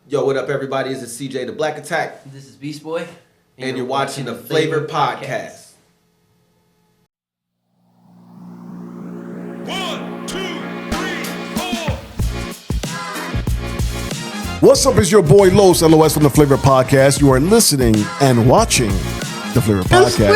Yo, what up, everybody? This is CJ the Black Attack. This is Beast Boy. And you're watching the FLAVA Podcast. 1, 2, 3, 4. What's up? It's your boy Los LOS from the FLAVA Podcast. You are listening and watching the FLAVA Podcast.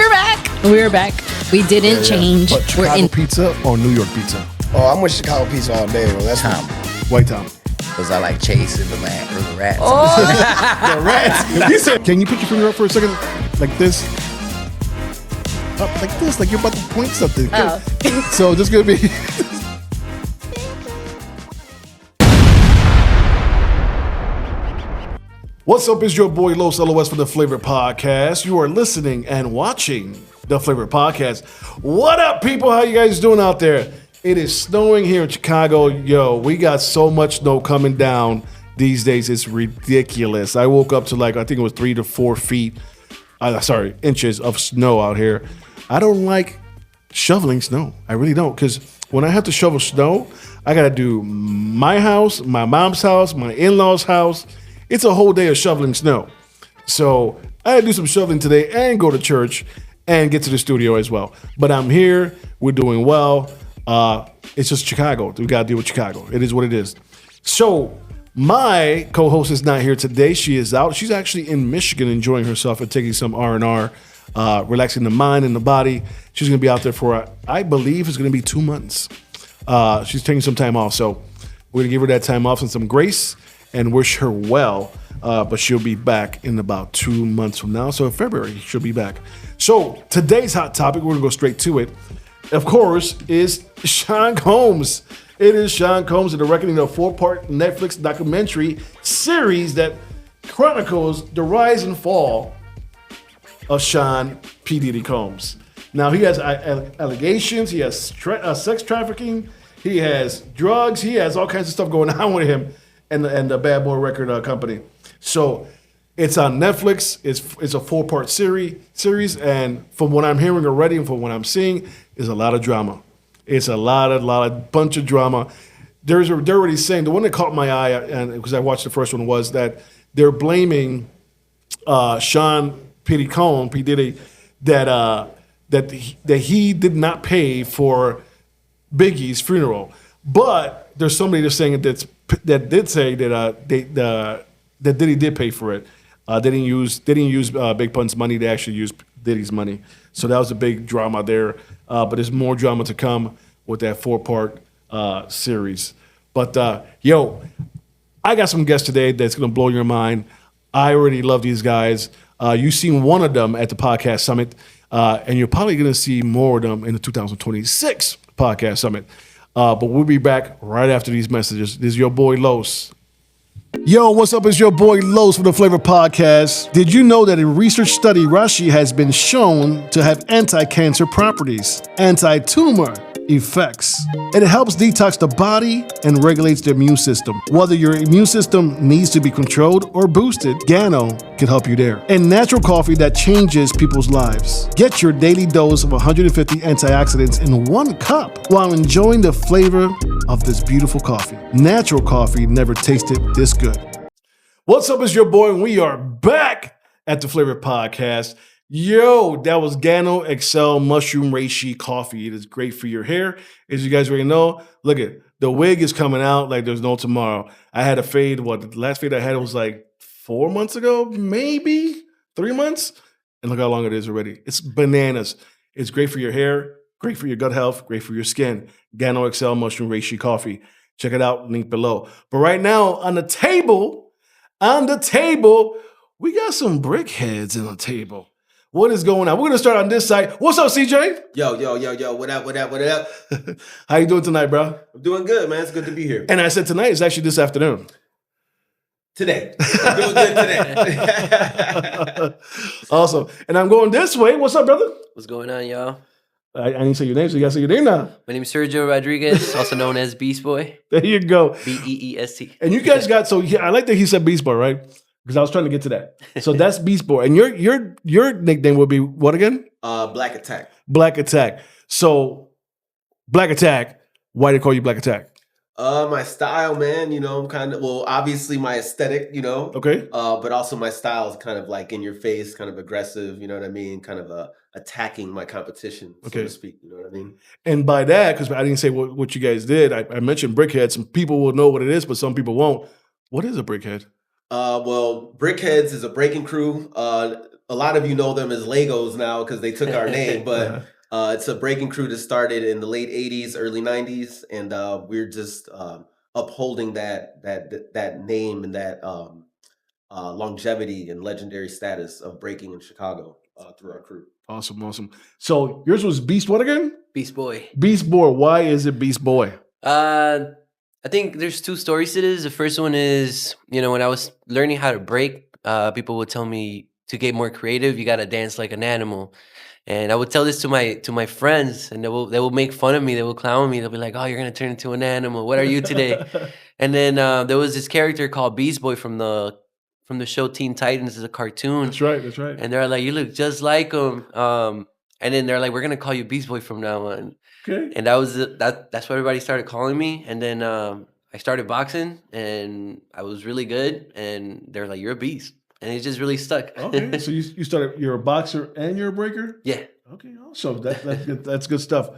We're back. We didn't change. But Chicago pizza or New York pizza? Oh, I'm with Chicago pizza all day. Well, that's Tom. White Tom. Because I like chasing the man or the rats. The rats. You said, can you put your finger up for a second? Like this? Up like this, like you're about to point something. Oh. So this is going to be... What's up? It's your boy Los LOS from the FLAVA Podcast. You are listening and watching the FLAVA Podcast. What up, people? How you guys doing out there? It is snowing here in Chicago. Yo, we got so much snow coming down these days. It's ridiculous. I woke up to I think it was 3 to 4 feet, inches of snow out here. I don't like shoveling snow. I really don't, because when I have to shovel snow, I got to do my house, my mom's house, my in-laws' house. It's a whole day of shoveling snow. So I had to do some shoveling today and go to church and get to the studio as well. But I'm here. We're doing well. It's just Chicago. We got to deal with Chicago. It is what it is. So my co-host is not here today. She is out. She's actually in Michigan enjoying herself and taking some R&R, relaxing the mind and the body. She's going to be out there for, I believe, it's going to be 2 months. She's taking some time off. So we're going to give her that time off and some grace and wish her well. But she'll be back in about 2 months from now. So in February, she'll be back. So today's hot topic, we're going to go straight to it, of course, is Sean Combs. It is Sean Combs and the Reckoning, a 4-part Netflix documentary series that chronicles the rise and fall of Sean P. Diddy Combs. Now, he has allegations, he has sex trafficking, he has drugs, he has all kinds of stuff going on with him and the Bad Boy Record company. So it's on Netflix. It's a 4-part series, and from what I'm hearing already and from what I'm seeing, is a lot of drama. It's a bunch of drama. They're already saying, the one that caught my eye, and because I watched the first one, was that they're blaming Sean P. Diddy, that he did not pay for Biggie's funeral. But there's somebody that's saying that did say that Diddy did pay for it. They didn't use Big Pun's money. They actually used Diddy's money. So that was a big drama there. But there's more drama to come with that 4-part series. But yo, I got some guests today that's gonna blow your mind. I already love these guys. You've seen one of them at the Podcast Summit, and you're probably gonna see more of them in the 2026 Podcast Summit. But we'll be back right after these messages. This is your boy Los. Yo, what's up? It's your boy Los from the FLAVA Podcast. Did you know that a research study, Rashi, has been shown to have anti-cancer properties, anti-tumor effects? It helps detox the body and regulates the immune system. Whether your immune system needs to be controlled or boosted, Gano can help you there. And natural coffee that changes people's lives. Get your daily dose of 150 antioxidants in 1 cup while enjoying the flavor of this beautiful coffee. Natural coffee never tasted this good. What's up? It's your boy, and we are back at the FLAVA Podcast. Yo, that was Gano XL Mushroom Reishi Coffee. It is great for your hair. As you guys already know, look at the wig is coming out like there's no tomorrow. I had a fade. The last fade I had was like 4 months ago, maybe 3 months. And look how long it is already. It's bananas. It's great for your hair, great for your gut health, great for your skin. Gano XL Mushroom Reishi Coffee. Check it out, link below. But right now on the table, we got some brickheads on the table. What is going on? We're going to start on this side. What's up, CJ? Yo. What up? How you doing tonight, bro? I'm doing good, man. It's good to be here. And I said tonight is actually this afternoon. Today. I'm doing good today. Awesome. And I'm going this way. What's up, brother? What's going on, y'all? I didn't say your name, so you got to say your name now. My name is Sergio Rodríguez, also known as Beast Boy. There you go. Beest. And you guys got, I like that he said Beast Boy, right? Because I was trying to get to that. So that's Beast Boy. And your nickname would be what again? Black Attack. Black Attack. So Black Attack, why do they call you Black Attack? My style, man, I'm kind of, well, obviously my aesthetic, Okay. but also my style is kind of like in your face, kind of aggressive, you know what I mean? Kind of attacking my competition, so Okay. to speak, you know what I mean? And by that, because I didn't say what you guys did, I mentioned brickhead. Some people will know what it is, but some people won't. What is a brickhead? Well, Brickheads is a breaking crew. A lot of you know them as Legos now because they took our name, but it's a breaking crew that started in the late '80s, early '90s, and we're just upholding that name and that longevity and legendary status of breaking in Chicago through our crew. Awesome, awesome. So yours was Beast what again? Beast Boy. Beast Boy. Why is it Beast Boy? I think there's two stories to this. The first one is, when I was learning how to break, people would tell me to get more creative, you got to dance like an animal. And I would tell this to my friends, and they will make fun of me. They will clown me. They'll be like, "Oh, you're gonna turn into an animal. What are you today?" And then there was this character called Beast Boy from the show Teen Titans. It's a cartoon. That's right. That's right. And they're like, "You look just like him." And then they're like, "We're gonna call you Beast Boy from now on." Okay. And that's what everybody started calling me. And then I started boxing, and I was really good. And they're like, "You're a beast," and it just really stuck. Okay. So you started. You're a boxer and you're a breaker. Yeah. Okay. Awesome. That's good. That's good stuff.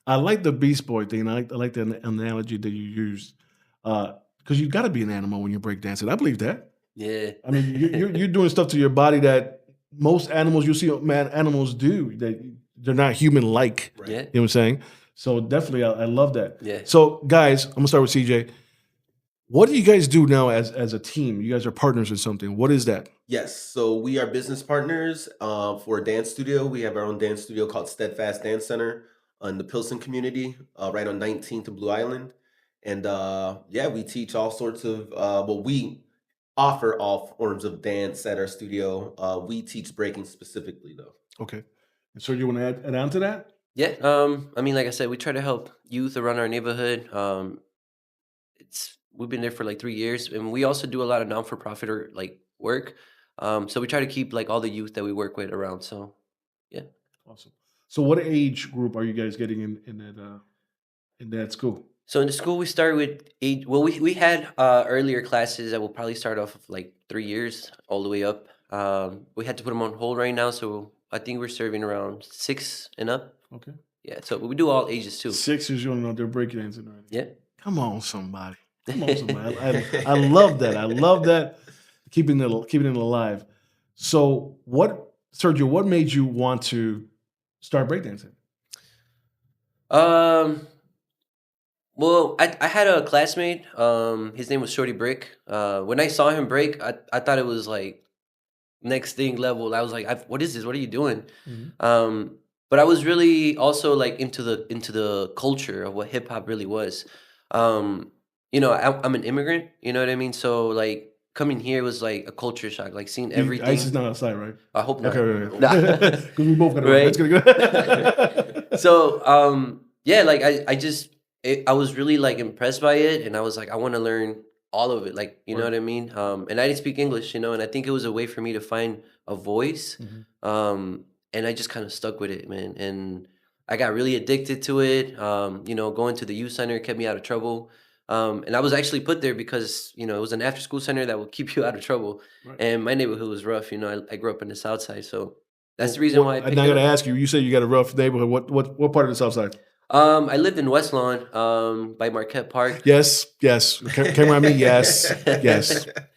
I like the Beast Boy thing. I like the analogy that you used because you got to be an animal when you break dancing. I believe that. Yeah. I mean, you're doing stuff to your body that most animals you see animals do that they're not human like. Right. Yeah. You know what I'm saying? So definitely, I love that. Yeah. So guys, I'm gonna start with CJ. What do you guys do now as a team? You guys are partners in something. What is that? Yes, so we are business partners for a dance studio. We have our own dance studio called Steadfast Dance Center in the Pilsen community, right on 19th and Blue Island. And we teach all sorts of, we offer all forms of dance at our studio. We teach breaking specifically, though. Okay. And so you want to add on to that? Yeah. I mean, like I said, we try to help youth around our neighborhood. We've been there for like 3 years, and we also do a lot of non-for-profit or like work. So we try to keep like all the youth that we work with around. So yeah. Awesome. So what age group are you guys getting in that school? So in the school, we started with age. Well, we had earlier classes that will probably start off of like 3 years all the way up. We had to put them on hold right now, so I think we're serving around 6 and up. Okay. Yeah, so we do all ages too. 6 years, you don't know they're breakdancing already. Yeah. Come on, somebody. Come on, somebody. I love that. I love that. Keeping it alive. So Sergio, what made you want to start breakdancing? Well, I had a classmate. His name was Shorty Brick. When I saw him break, I thought it was like next thing level. I was like, "What is this? What are you doing?" Mm-hmm. But I was really also like into the culture of what hip hop really was. I'm an immigrant. You know what I mean? So like coming here was like a culture shock. Like seeing everything. Ice is not outside, right? I hope not. Okay. Nah. Because we both got it Right. That's good. So like I was really like impressed by it, and I was like, I want to learn all of it, like you know what I mean. And I didn't speak English, and I think it was a way for me to find a voice. Mhm. And I just kind of stuck with it, man. And I got really addicted to it. Going to the youth center kept me out of trouble. And I was actually put there because it was an after school center that will keep you out of trouble. Right. And my neighborhood was rough. I grew up in the South Side, so that's the reason why I picked And I it got to up. ask you. You say you got a rough neighborhood. What part of the South Side? I lived in West Lawn, by Marquette Park. Yes. Came around me. Yes.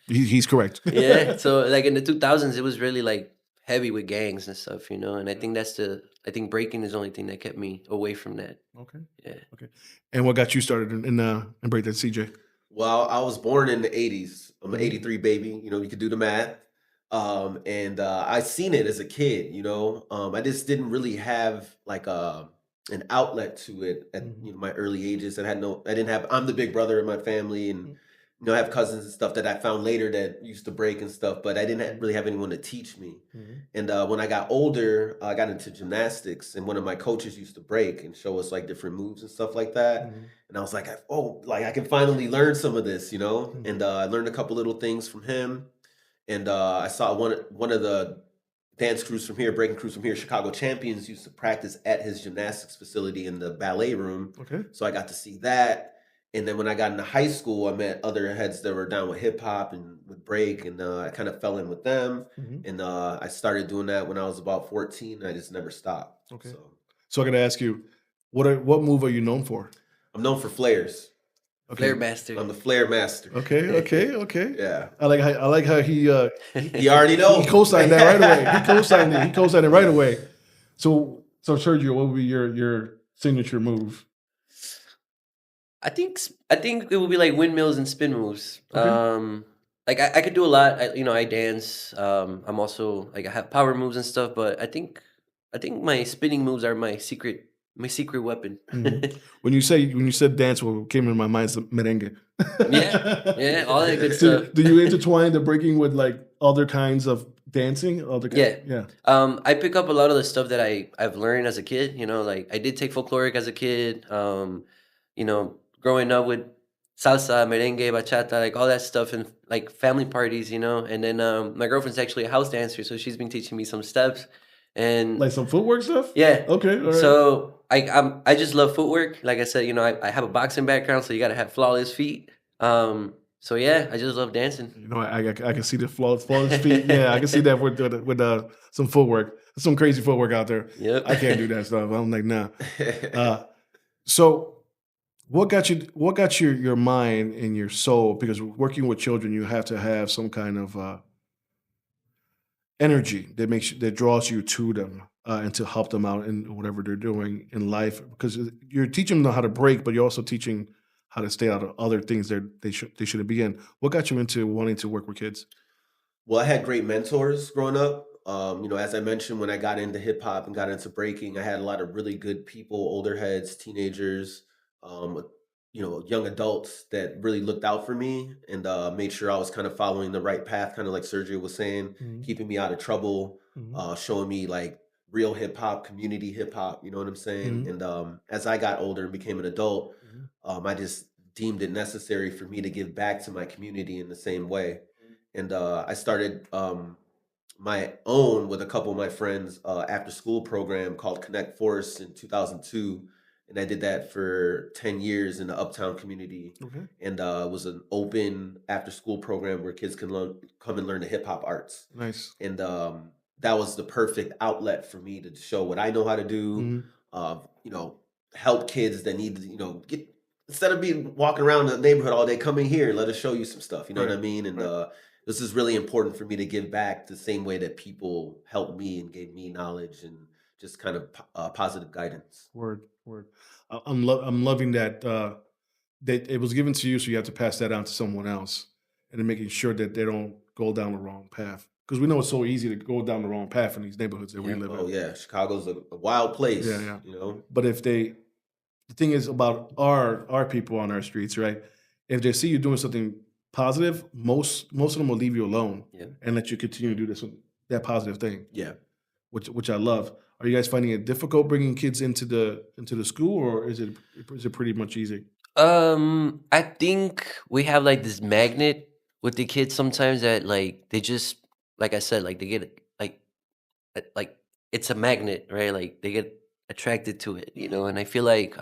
He's correct. Yeah. So like in the 2000s, it was really like heavy with gangs and stuff, and I think I think breaking is the only thing that kept me away from that. Okay. Yeah. Okay. And what got you started in breakdance, CJ? Well, I was born in the 80s. I'm an 83 baby. You could do the math. And I seen it as a kid, I just didn't really have like an outlet to it at my early ages. I'm the big brother in my family, and I have cousins and stuff that I found later that used to break and stuff, but I didn't really have anyone to teach me. And when I got older, I got into gymnastics, and one of my coaches used to break and show us like different moves and stuff like that. And I was like, I can finally learn some of this, And I learned a couple little things from him. And I saw one of the dance crews from here, breaking crews from here, Chicago Champions, used to practice at his gymnastics facility in the ballet room. Okay. So I got to see that. And then when I got into high school, I met other heads that were down with hip hop and with break, and I kind of fell in with them. Mhm. And I started doing that when I was about 14. And I just never stopped. Okay. So So I got to ask you, what move are you known for? I'm known for flares. Flare master. I'm the flare master. Okay. Yeah. I like how he You already know. he co-signed that right away. He co-signed it right away. So Sergio, what would be your signature move? I think it would be like windmills and spin moves. Okay. Like I could do a lot. I dance. I'm also like I have power moves and stuff. But I think my spinning moves are my secret weapon. Mhm. When you said dance, what came in my mind is the merengue. Yeah, all that good stuff. Do you intertwine the breaking with like other kinds of dancing? Yeah. I pick up a lot of the stuff that I've learned as a kid. Like I did take folkloric as a kid. Growing up with salsa, merengue, bachata, like all that stuff, and like family parties. And then my girlfriend's actually a house dancer, so she's been teaching me some steps and Like some footwork stuff? yeah. Okay. All right. So I just love footwork. Like I said, I have a boxing background, so you got to have flawless feet. So yeah, I just love dancing. I can see the flawless feet. Yeah, I can see that with some footwork. There's some crazy footwork out there. Yep. I can't do that stuff. I'm like, nah. So what got your mind and your soul? Because working with children, you have to have some kind of energy that draws you to them and to help them out in whatever they're doing in life. Because you're teaching them how to break, but you're also teaching how to stay out of other things that they shouldn't be in. What got you into wanting to work with kids? Well, I had great mentors growing up. As I mentioned, when I got into hip hop and got into breaking, I had a lot of really good people, older heads, teenagers, um, young adults that really looked out for me and made sure I was kind of following the right path, kind of like Sergio was saying, Mhm. keeping me out of trouble, Mhm. showing me like real hip hop, community hip hop, you know what I'm saying? Mhm. And as I got older and became an adult, Mhm. I just deemed it necessary for me to give back to my community in the same way. And I started my own with a couple of my friends after school program called Connect Force in 2002. And I did that for 10 years in the Uptown community. Okay. And it was an open after school program where kids can come and learn the hip hop arts. Nice. And that was the perfect outlet for me to show what I know how to do. Mhm. Help kids that need to, get instead of being walking around the neighborhood all day, come in here and let us show you some stuff. You know what I Right, mean? And right. this is really important for me to give back the same way that people helped me and gave me knowledge and just kind of positive guidance. Word. I'm loving that that it was given to you, so you have to pass that on to someone else, and then making sure that they don't go down the wrong path. Because we know it's so easy to go down the wrong path in these neighborhoods that we live Oh in. yeah, Chicago's a wild place. Yeah. You know. But the thing is about our people on our streets, right? If they see you doing something positive, most of them will leave you alone Yeah. and let you continue to do that positive thing, Yeah. which I love. Are you guys finding it difficult bringing kids into the school, or is it pretty much easy? I think we have like this magnet with the kids sometimes that like they just like I said, like they get like it's a magnet, right? Like they get attracted to it, and I feel like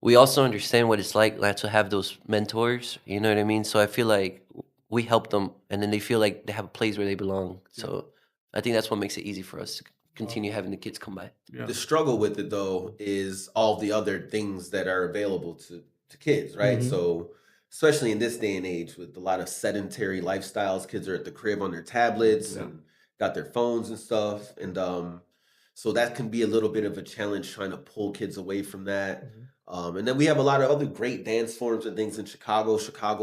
we also understand what it's like to have those mentors, you know what I mean? So I feel like we help them and then they feel like they have a place where they belong. So I think that's what makes it easy for us to continue having the kids come by. Yeah. The struggle with it though is all the other things that are available to kids, right? Mhm. So especially in this day and age with a lot of sedentary lifestyles, kids are at the crib on their tablets Yeah. and got their phones and stuff. And so that can be a little bit of a challenge trying to pull kids away from that. And then we have a lot of other great dance forms and things in Chicago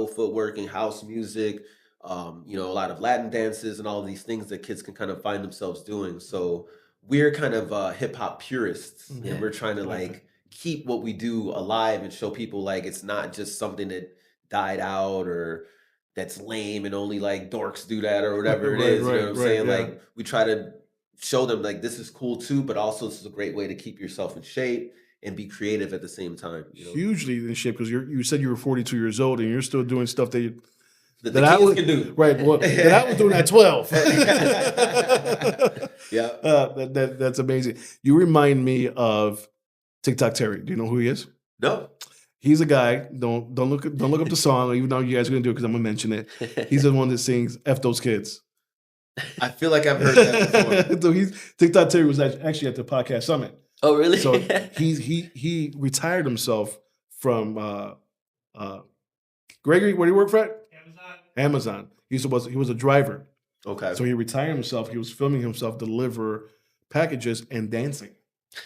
footwork and house music, a lot of Latin dances and all of these things that kids can kind of find themselves doing. So we're kind of hip hop purists Mhm. and we're trying to Okay. like keep what we do alive and show people like it's not just something that died out or that's lame and only like dorks do that or whatever it Right, is. You know right, what I'm right, saying? yeah. Like we try to show them like this is cool too, but also this is a great way to keep yourself in shape and be creative at the same time. Hugely in shape, because you said you were 42 years old and you're still doing stuff That the that I kids was can do. right. Well, that I was doing at 12. Yeah. That's amazing. You remind me of TikTok Terry. Do you know who he is? No. He's a guy. Don't look up the song, even though you guys are gonna do it because I'm gonna mention it. He's the one that sings "F those kids." I feel like I've heard that before. So TikTok Terry was actually at the podcast summit. Oh, really? So he retired himself from Gregory. Where do you work for? Amazon. He was a driver. Okay. So he retired himself. He was filming himself deliver packages and dancing.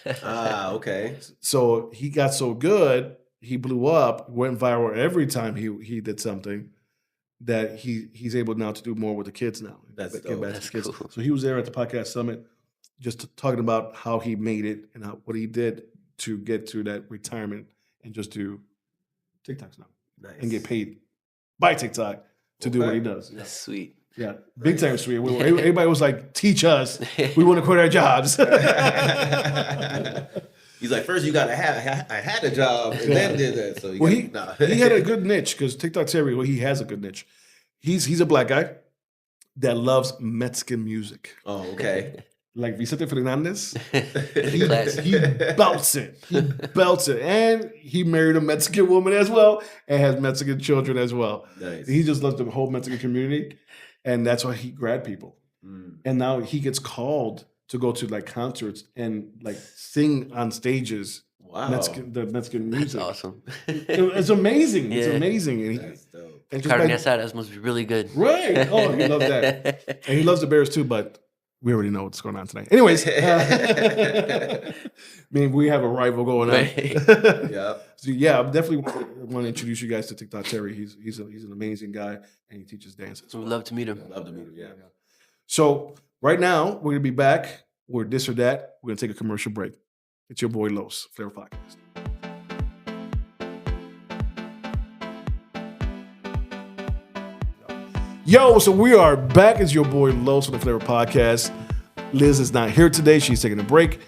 Okay. So he got so good, he blew up, went viral every time he did something, that he's able now to do more with the kids now. That's Get dope. back to That's the kids. cool. So he was there at the podcast summit, just talking about how he made it and what he did to get to that retirement and just do TikToks now Nice. and get paid by TikTok to do what he does. That's sweet. Yeah, big time sweet. Everybody was like, "Teach us. We want to quit our jobs." He's like, first you got to have. I had a job and then did that. So He had a good niche because TikTok Terry. Well, he has a good niche. He's a black guy that loves Mexican music. Oh, okay. Like Vicente Fernandez, Classic. he belts it. He belts it. And he married a Mexican woman as well and has Mexican children as well. Nice. He just loves the whole Mexican community. And that's why he grabbed people. And now he gets called to go to like concerts and like sing on stages. Wow. The Mexican music. That's awesome. It's amazing. It's Yeah. amazing. And That's dope. and just Carne like- asadas must be really good. right. Oh, he loves that. And he loves the Bears too, but we already know what's going on tonight. Anyways, I mean, we have a rival going on. Right. Yep. So yeah, I definitely want to introduce you guys to TikTok Terry. He's an amazing guy and he teaches dance. Would love to meet him. Love to meet him. Yeah. So right now we're gonna be back. We're this or that. We're gonna take a commercial break. It's your boy Los, FLAVA Podcast. Yo, so we are back. It's your boy Los from the FLAVA Podcast. Liz is not here today. She's taking a break.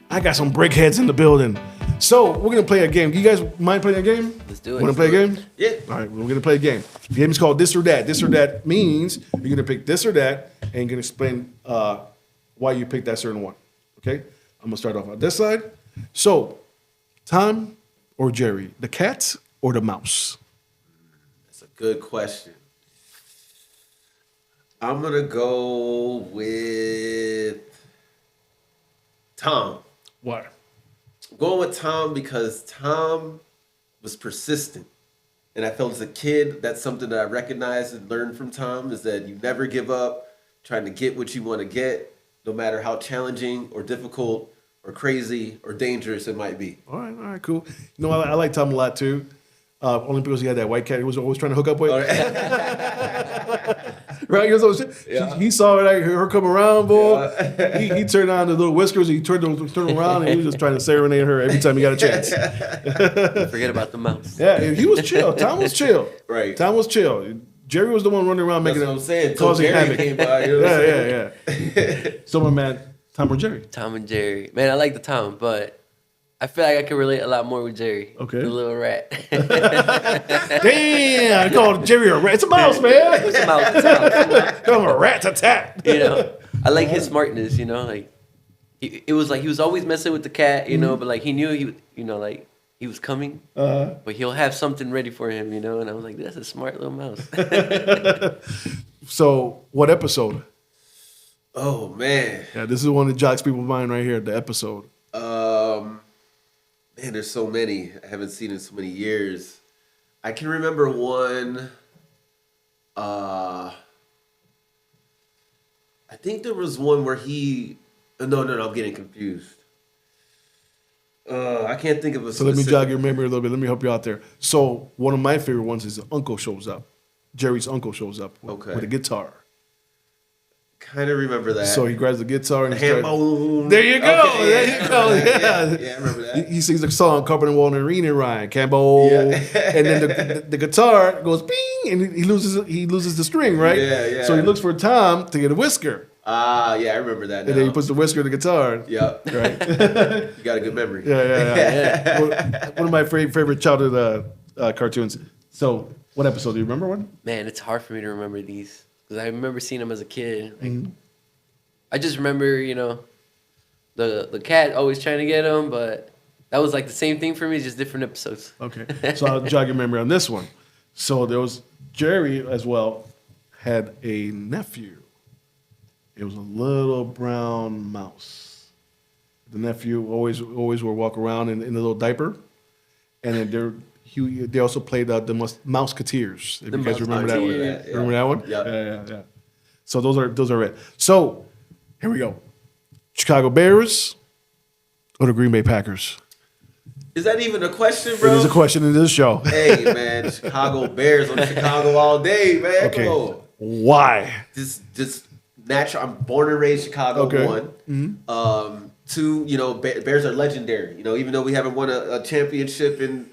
I got some breakheads in the building. So we're gonna play a game. You guys mind playing a game? Let's do it. Wanna play a game? Yeah. All right, we're gonna play a game. The game is called This or That. This or That means you're gonna pick this or that, and you're gonna explain why you picked that certain one. Okay? I'm gonna start off on this side. So, Tom or Jerry, the cat or the mouse? That's a good question. I'm gonna go with Tom. Why? I'm going with Tom because Tom was persistent. And I felt as a kid, that's something that I recognized and learned from Tom is that you never give up trying to get what you want to get, no matter how challenging or difficult or crazy or dangerous it might be. All right, cool. You know, I like Tom a lot too. Only because he had that white cat he was always trying to hook up with. All right. Right? He was always, Yeah. he saw her come around, boy. He turned on the little whiskers. He turned around, and he was just trying to serenade her every time he got a chance. Forget about the mouse. Yeah, and he was chill. Tom was chill. Right. Tom was chill. Jerry was the one running around That's making what I'm saying. Till causing Gary havoc. came by, you know what I'm saying? Yeah. Someone mad. Tom or Jerry? Tom and Jerry. Man, I like the Tom, but I feel like I could relate a lot more with Jerry. Okay. The little rat. Damn, I called Jerry a rat. It's a mouse, man. It's a mouse. It's a mouse. Call him a rat to tat. You know, I like his smartness. You know, like it was like he was always messing with the cat. You know, but like he knew like he was coming, but he'll have something ready for him. You know, and I was like, that's a smart little mouse. So, what episode? Oh, man. Yeah, this is one that jogs people's mind right here. The episode. Man, there's so many. I haven't seen in so many years. I can remember one. I think there was one where he. No, I'm getting confused. I can't think of a. So let me specific- jog your memory a little bit. Let me help you out there. So one of my favorite ones is the uncle shows up. Jerry's uncle shows up Okay. with a guitar. Kind of remember that. So he grabs the guitar and he Hand starts, bone. there you go. Okay, There you go. Yeah. Yeah, I remember that. He sings the song Carpenter Walden and Reen and Ryan, Campbell, Yeah. and then the guitar goes bing, and he loses the string, right? Yeah. So he looks for Tom to get a whisker, Yeah, I remember that now. and then he puts the whisker in the guitar. Yep. Right. You got a good memory. Yeah. One of my favorite childhood cartoons. So, what episode? Do you remember one? Man, it's hard for me to remember these because I remember seeing them as a kid. Like, I just remember, the cat always trying to get him, but that was like the same thing for me, just different episodes. Okay. So I'll jog your memory on this one. So there was Jerry as well had a nephew. It was a little brown mouse. The nephew always would walk around in a little diaper, and then they also played the Mouseketeers. If you guys remember that one, remember that one? Yeah. So those are it. So here we go. Chicago Bears or the Green Bay Packers? Is that even a question, bro? It is a question in this show. Hey, man, Chicago Bears. I'm Chicago all day, man. Okay. Come on. Why? Just natural. I'm born and raised Chicago. Okay. One. Two, Bears are legendary. Even though we haven't won a championship in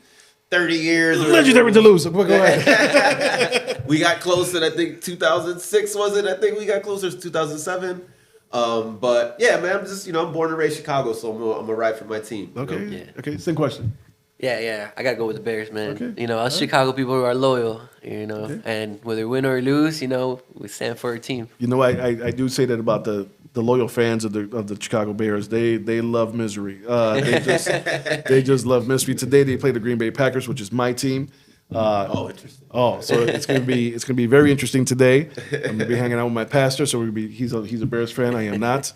30 years. Legendary to lose. Go ahead. We got close in, I think, 2006, was it? I think we got closer to 2007. But yeah, man, I'm just, I'm born and raised Chicago, so I'm gonna ride for my team. Okay. Yeah. Okay. Same question. Yeah, I gotta go with the Bears, man. Okay. Us Chicago people are loyal, and whether win or lose, we stand for our team. I do say that about the loyal fans of the Chicago Bears. They love misery. They just love misery. Today they play the Green Bay Packers, which is my team. Interesting. So it's gonna be very interesting today. I'm gonna be hanging out with my pastor. So he's a Bears fan. I am not.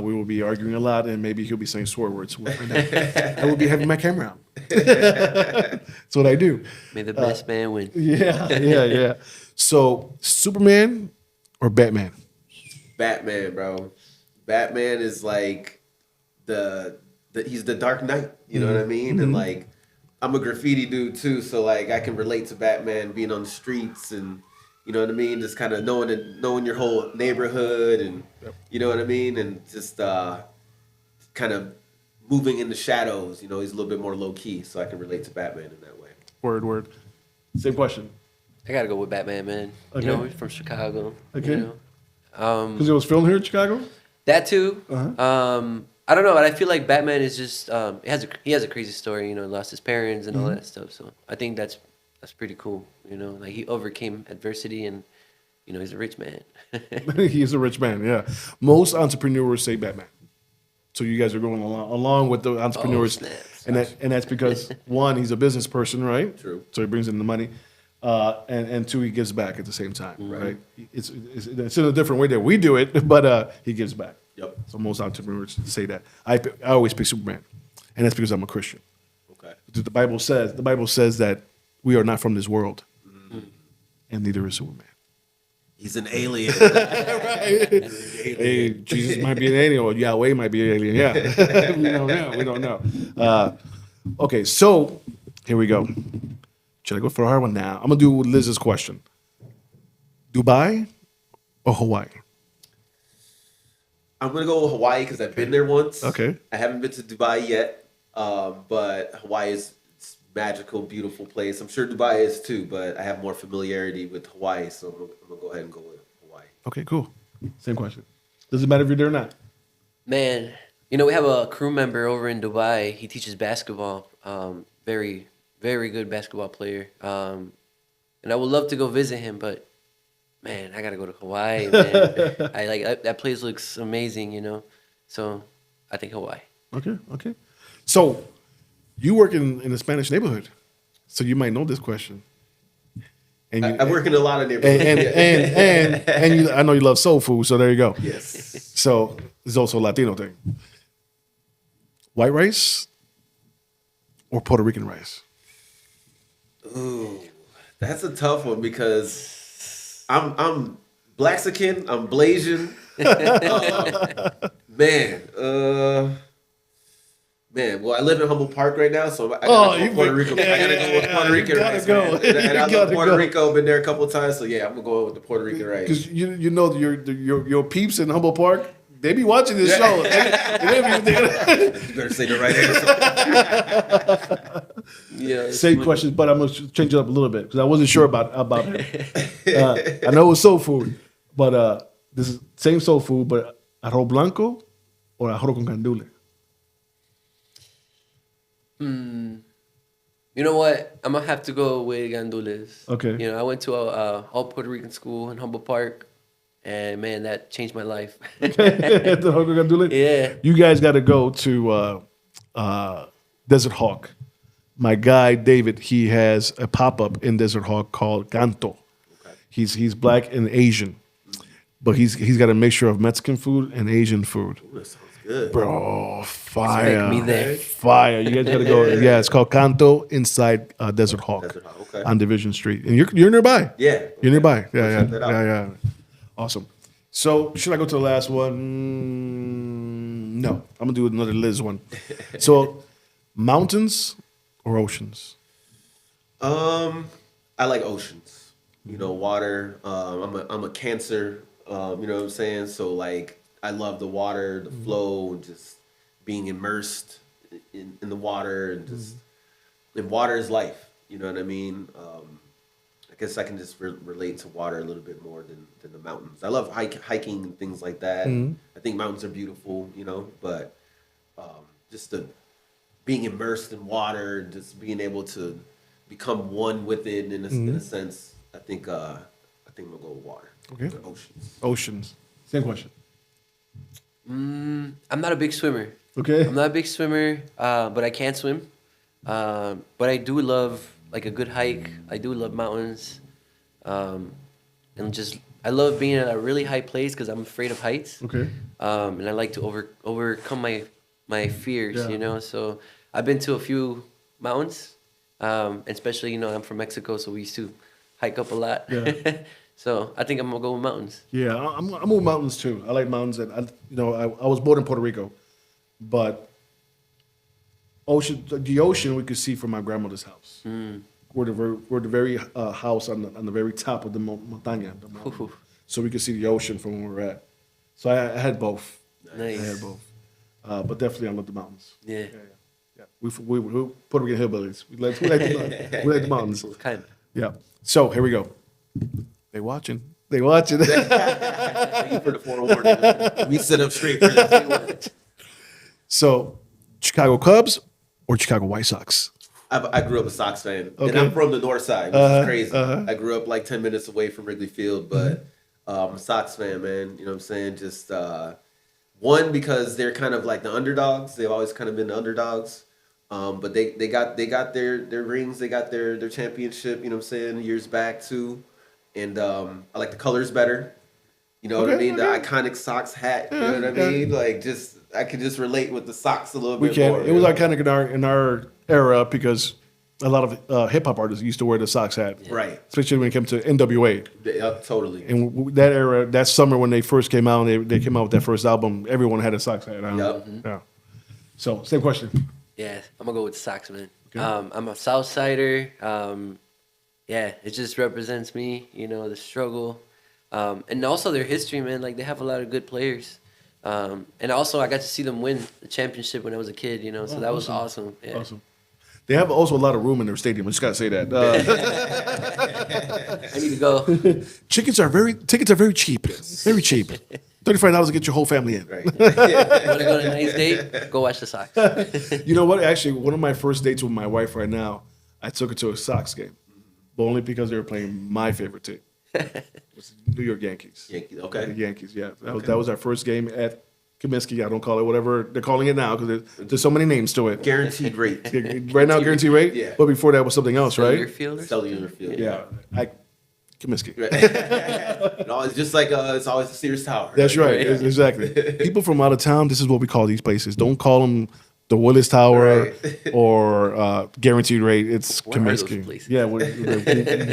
We will be arguing a lot, and maybe he'll be saying swear words. I will be having my camera out. That's what I do. May the best man win. Yeah. So Superman or Batman? Batman, bro. Batman is like he's the Dark Knight. You know what I mean? And like, I'm a graffiti dude too, so like I can relate to Batman being on the streets and you know what I mean, just kind of knowing your whole neighborhood and you know what I mean, and just kind of moving in the shadows. He's a little bit more low key, so I can relate to Batman in that way. Word. Same question. I gotta go with Batman, man. Okay. We're from Chicago. Okay. Because it was filmed here in Chicago. That too. Uh-huh. I don't know, but I feel like Batman is just he has a crazy story. Lost his parents and all that stuff. So I think that's pretty cool. Like he overcame adversity and he's a rich man. He's a rich man. Yeah. Most entrepreneurs say Batman. So you guys are going along with the entrepreneurs, snaps. and that's because one, he's a business person, right? True. So he brings in the money, and two, he gives back at the same time, right? It's in a different way that we do it, but he gives back. Yep. So most entrepreneurs say that. I always pick Superman, and that's because I'm a Christian. Okay. The Bible says that we are not from this world, and neither is Superman. He's an alien. Hey, Jesus might be an alien, or Yahweh might be an alien. Yeah, we don't know. Okay, so here we go. Should I go for a hard one now? I'm gonna do Liz's question. Dubai or Hawaii? I'm gonna go with Hawaii because I've been there once. Okay. I haven't been to Dubai yet, but Hawaii is it's a magical, beautiful place. I'm sure Dubai is too, but I have more familiarity with Hawaii, so I'm gonna go ahead and go with Hawaii. Okay, cool. Same question. Does it matter if you're there or not? Man, we have a crew member over in Dubai. He teaches basketball. Very, very good basketball player. And I would love to go visit him, but man, I gotta go to Hawaii, man. I like that place looks amazing, So I think Hawaii. Okay. So you work in a Spanish neighborhood, so you might know this question. And I work in a lot of neighborhoods. And I know you love soul food, so there you go. Yes. So it's also a Latino thing. White rice or Puerto Rican rice? Ooh, that's a tough one because I'm Blaxican, I'm Blasian. Man, well, I live in Humboldt Park right now, so I gotta go Puerto Rico. I gotta go with Puerto Rican rice. Man. And I love Puerto Rico. Been there a couple of times, so yeah, I'm gonna go with the Puerto Rican rice. Because your peeps in Humboldt Park, they be watching this show. You better say the right answer. Yeah. Same questions, but I'm gonna change it up a little bit because I wasn't sure about it. I know it was soul food, but this is same soul food, but arroz blanco or arroz con gandules. You know what? I'm gonna have to go with gandules. Okay. I went to a all Puerto Rican school in Humboldt Park, and man, that changed my life. The arroz con gandules? Yeah. You guys got to go to Desert Hawk. My guy David, he has a pop-up in Desert Hawk called Canto. He's black and Asian, but he's got a mixture of Mexican food and Asian food. That sounds good. Bro, fire. Make me there. Fire. You guys gotta go. Yeah, it's called Canto inside Desert Hawk. Desert Hawk, okay. On Division Street. And you're nearby. Yeah. You're nearby. Yeah, I'll yeah. check that out. Yeah. Awesome. So should I go to the last one? No. I'm gonna do another Liz one. So mountains or oceans? I like oceans. You know, water. I'm a Cancer. You know what I'm saying? So like, I love the water, the flow, and just being immersed in the water, and just and water is life. You know what I mean? I guess I can just relate to water a little bit more than the mountains. I love hiking and things like that. I think mountains are beautiful, you know, but just being immersed in water, and just being able to become one with it in a sense. I think I'm gonna go with water. Okay. The oceans. Oceans. Same question. I'm not a big swimmer. Okay. I'm not a big swimmer, but I can swim. But I do love like a good hike. I do love mountains, and I love being at a really high place because I'm afraid of heights. Okay. And I like to overcome my fears. Yeah. You know, so I've been to a few mountains, especially I'm from Mexico, so we used to hike up a lot. Yeah. So I think I'm gonna go with mountains. Yeah, I'm with mountains too. I like mountains, and I was born in Puerto Rico, but the ocean we could see from my grandmother's house. We're the very house on the very top of the montaña, the mountain. So we could see the ocean from where we're at. So I had both. Nice. I had both, but definitely I love the mountains. Yeah. Yeah. We Puerto Rican hillbillies. We like the mountains. Kind of. Yeah. So here we go. They watching. Thank you for the forewarning. We sit up straight for this. So, Chicago Cubs or Chicago White Sox? I grew up a Sox fan, and Okay. I'm from the north side, which is crazy. I grew up like 10 minutes away from Wrigley Field, but I'm a Sox fan, man. You know what I'm saying? Just one, because they're kind of like the underdogs. They've always kind of been the underdogs. But they got their rings, they got their championship, you know what I'm saying, years back too. And I like the colors better. You know what I mean? The iconic Sox hat, you know what I mean? Like, just I could just relate with the Sox a little bit more. It was iconic in our era because a lot of hip hop artists used to wear the Sox hat, Right. especially when it came to NWA. Yeah, totally. And that era, that summer when they first came out, they came out with that first album. Everyone had a Sox hat on. Yep. Yeah. So same question. Yeah, I'm gonna go with Sox, man. I'm a South Sider. Yeah, it just represents me, the struggle, and also their history, man. Like they have a lot of good players, and also I got to see them win the championship when I was a kid, so that was awesome. Yeah. Awesome. They have also a lot of room in their stadium. I just gotta say that. I need to go. Tickets are very cheap. Very cheap. $35 to get your whole family in. Right. Want to go on a nice date? Go watch the Sox. You know what? Actually, one of my first dates with my wife right now, I took her to a Sox game, but only because they were playing my favorite team, was the New York Yankees. Yankees, okay. The Yankees, yeah. That was our first game at Kaminsky. I don't call it whatever they're calling it now because there's so many names to it. Guaranteed rate. Right now, guaranteed rate. Yeah. But before that was something else, Cellular right? field or Cellular field. Yeah. Kaminsky. No, it's just like it's always the Sears Tower. That's right. Exactly. People from out of town, this is what we call these places. Don't call them the Willis Tower or Guaranteed Rate. It's What are those Kaminsky. places? Yeah.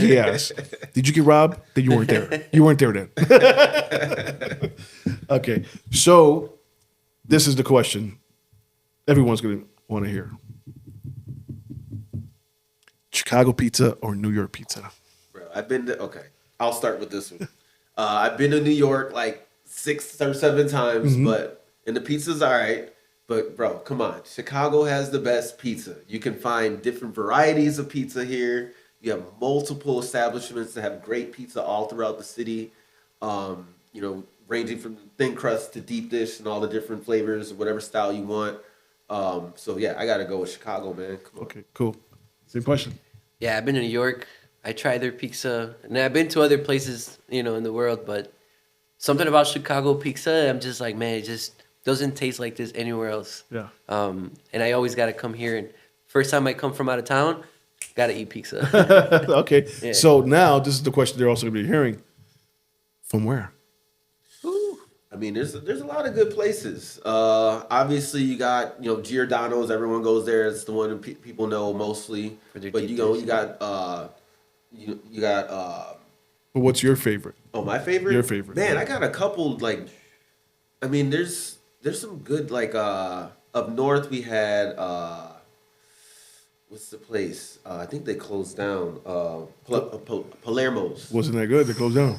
Yes. Did you get robbed? Then you weren't there. You weren't there then. Okay. So this is the question everyone's going to want to hear. Chicago pizza or New York pizza? Bro, I'll start with this one. I've been to New York like 6 or 7 times, and the pizza's all right. But bro, come on. Chicago has the best pizza. You can find different varieties of pizza here. You have multiple establishments that have great pizza all throughout the city. Ranging from thin crust to deep dish and all the different flavors, whatever style you want. So yeah, I gotta go with Chicago, man. Come on. Okay, cool. Same question. Yeah, I've been to New York. I tried their pizza, and I've been to other places, in the world. But something about Chicago pizza, I'm just like, man, it just doesn't taste like this anywhere else. Yeah. And I always got to come here and first time I come from out of town, gotta eat pizza. Okay. Yeah. So now this is the question they're also going to be hearing. From where? I mean, there's a lot of good places. Obviously, you got Giordano's. Everyone goes there. It's the one that people know mostly. For their But deep you dish. got you got Well, what's your favorite? my favorite. Your favorite. Man, I got a couple. Like, I mean, there's some good like up north. We had what's the place? I think they closed down. Palermo's. Wasn't that good? They closed down.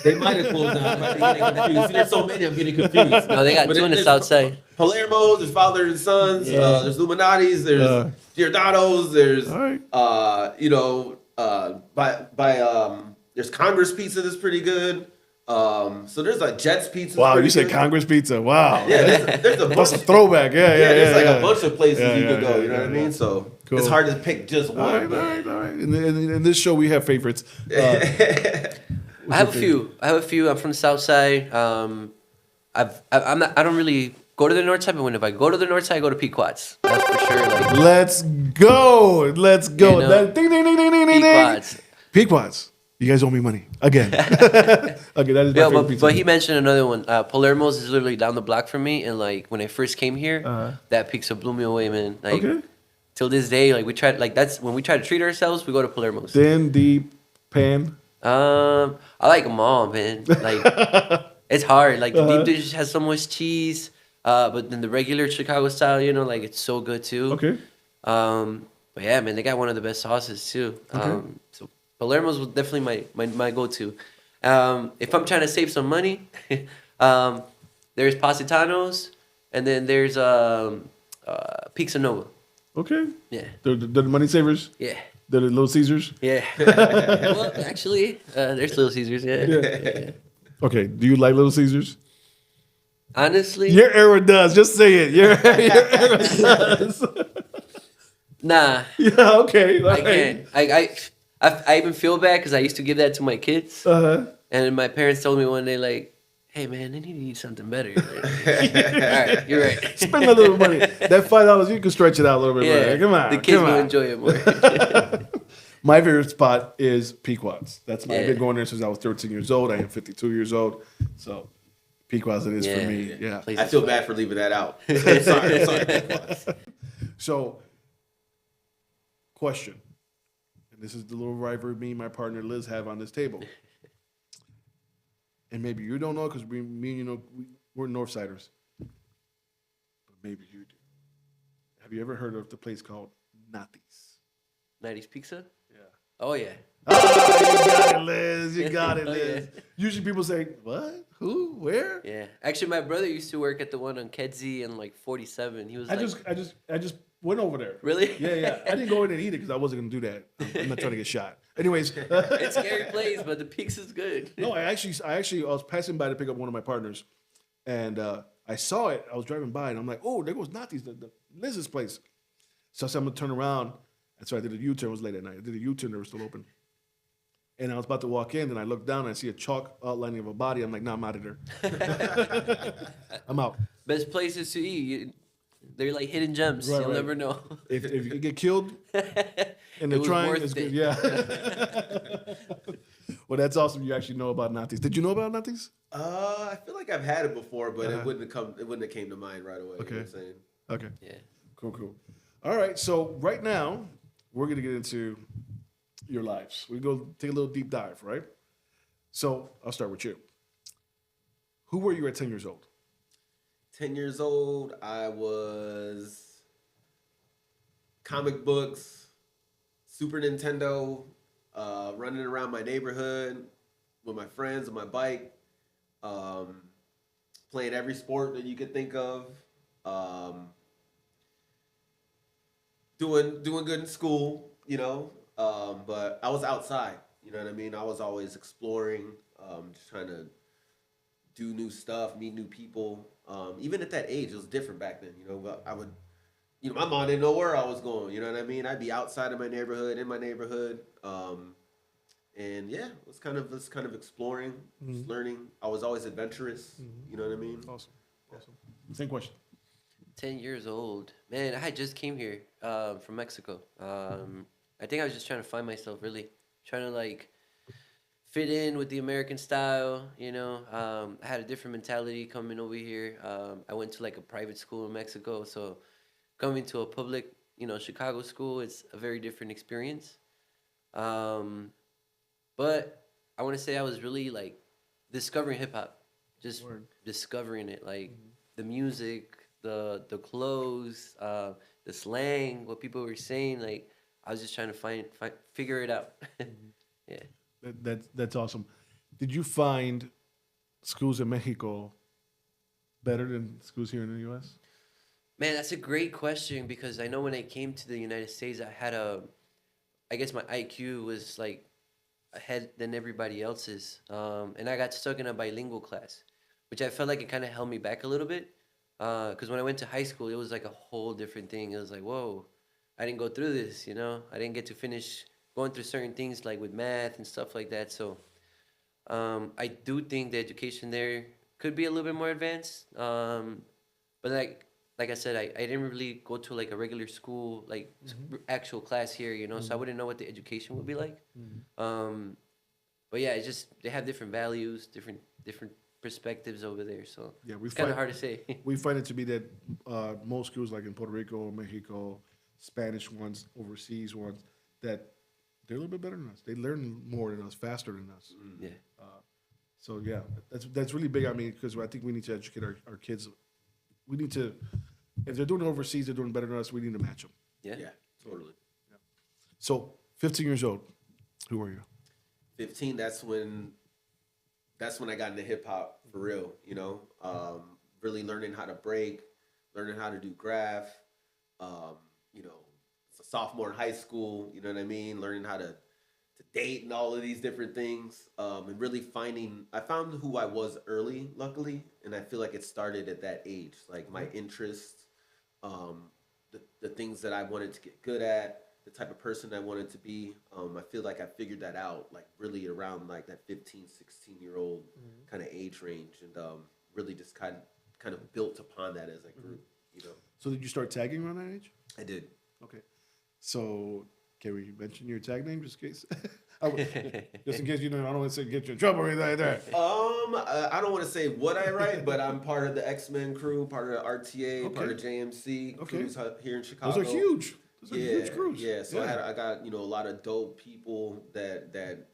They might have closed down. I'm getting confused. See, there's so many. I'm getting confused. No, they got But two on the there's south side. Palermo's. There's Father and Sons. There's Illuminati's. There's Giordano's. There's All right. there's Congress Pizza that's pretty good. So there's like Jets Pizza. Wow, you said Congress Pizza. Wow. Yeah, there's a bunch That's a of throwback. Yeah, there's like yeah. a bunch of places Yeah, you yeah, could go. yeah, You know what I mean? So Cool. it's hard to pick just All one. right. In this show, we have favorites. I have a few. I'm from the south side. I don't really go to the north side, but if I go to the north side, I go to Pequot's. That's for sure. Like Let's go. You know, Ding, ding, ding, ding, ding, ding, ding. Pequot's. Pequot's. You guys owe me money again. Okay, that is my Yeah, favorite pizza. but he mentioned another one. Palermo's is literally down the block from me, and like when I first came here, that pizza blew me away, man. Like Okay. till this day, like we try, like that's when we try to treat ourselves, we go to Palermo's. Thin, deep, pan. I like them all, man. Like it's hard. Like the deep dish has so much cheese, but then the regular Chicago style, like it's so good too. Okay. But yeah, man, they got one of the best sauces too. So Palermo's was definitely my go-to. If I'm trying to save some money, there's Positano's, and then there's Pizza Nova. Okay. Yeah, They're the money savers. yeah, They're the Little Caesars. yeah. Well, actually, there's Little Caesars. Yeah. Yeah. Okay. Do you like Little Caesars? Honestly, Your era does. Just say it. Your era does. nah. Yeah. Okay. I can't. I even feel bad because I used to give that to my kids, Uh-huh. and my parents told me one day, like, "Hey, man, they need to eat something better." All right, you're right. Spend a little money. That $5, you can stretch it out a little bit. Yeah, More. Come on. the kids come will on. enjoy it more. My favorite spot is Pequot's. I've Yeah. been going there since I was 13 years old. I am 52 years old. So Pequot's it is for me. Yeah. Place I is feel fun. bad for leaving that out. sorry. So, question. And this is the little rivalry me and my partner Liz have on this table. And maybe you don't know because me and you we're Northsiders. But maybe you do. Have you ever heard of the place called Natty's? 90s pizza? Yeah. Oh, yeah. Oh, you got it, Liz. You got it, Oh, yeah. Liz. Usually people say, what? Who? Where? Yeah. Actually, my brother used to work at the one on Kedzie and like 47. He was I like, just went over there. Really? Yeah. I didn't go in and eat it because I wasn't going to do that. I'm not trying to get shot. Anyways. it's a scary place, but the pizza's good. No, I was passing by to pick up one of my partners, and I saw it. I was driving by, and I'm like, oh, there goes Natty's, the Liz's place. So I said, I'm gonna turn around, and so I did a U-turn. It was late at night. I did a U-turn. They were still open, and I was about to walk in, and I looked down, and I see a chalk outlining of a body. I'm like, nah, I'm out of there. I'm out. Best places to eat. They're like hidden gems. Right, You'll right. never know. If you get killed in the was trying, worth it's it. good. Yeah. Well, that's awesome. You actually know about Natty's. Did you know about Natty's? I feel like I've had it before, but it wouldn't have came to mind right away. Okay. You know what I'm saying? Okay. Yeah. Cool. All right, so right now we're gonna get into your lives. We go take a little deep dive, right? So I'll start with you. Who were you at 10 years old? 10 years old, I was comic books, Super Nintendo, running around my neighborhood with my friends on my bike, playing every sport that you could think of, doing good in school, but I was outside, you know what I mean? I was always exploring, just trying to do new stuff, meet new people. Even at that age, it was different back then. But I would, my mom didn't know where I was going. You know what I mean? I'd be outside of my neighborhood, in my neighborhood, and yeah, it was kind of exploring, just learning. I was always adventurous. You know what I mean? Awesome. Same question. 10 years old. Man, I had just came here from Mexico. I think I was just trying to find myself, really. Trying to, like, fit in with the American style, you know. I had a different mentality coming over here. I went to, like, a private school in Mexico, so coming to a public, you know, Chicago school, it's a very different experience. Um, but I want to say I was really, like, discovering hip hop, just discovering it, like the music, the clothes, the slang, what people were saying. Like I was just trying to figure it out. Yeah, That's awesome. Did you find schools in Mexico better than schools here in the U.S.? man, that's a great question because I know when I came to the United States, I guess my IQ was like ahead than everybody else's, and I got stuck in a bilingual class, which I felt like it kind of held me back a little bit. Because when I went to high school, it was like a whole different thing. It was like, whoa, I didn't go through this, you know? I didn't get to finish going through certain things like with math and stuff like that. So I do think the education there could be a little bit more advanced. But like I said, I didn't really go to like a regular school, like actual class here, you know? So I wouldn't know what the education would be like. But yeah, it's just, they have different values, different perspectives over there. So Yeah, it's kind of hard to say. We find it to be that most schools, like in Puerto Rico, Mexico, Spanish ones, overseas ones, that they're a little bit better than us. They learn more than us, faster than us. Yeah. So yeah, that's really big. I mean, because I think we need to educate our kids. We need to, if they're doing it overseas, they're doing better than us. We need to match them. Yeah. Yeah, totally. So, 15 years old, who are you? 15. That's when I got into hip hop for real. You know, really learning how to break, learning how to do graph. You know, it's a sophomore in high school. You know what I mean? Learning how to date and all of these different things, and really I found who I was early, luckily, and I feel like it started at that age. Like my interests, the things that I wanted to get good at, the type of person I wanted to be. I feel like I figured that out, like really around like that 15, 16-year-old kind of age range, and really just kind of built upon that as I grew. You know, So did you start tagging around that age? I did. Okay. So can we mention your tag name just in case? Just in case you know, I don't want to say get you in trouble or anything like that. I don't want to say what I write, but I'm part of the X-Men crew, part of the RTA, part of JMC crews here in Chicago. Those are huge. Those are huge crews. Yeah. So I got a lot of dope people that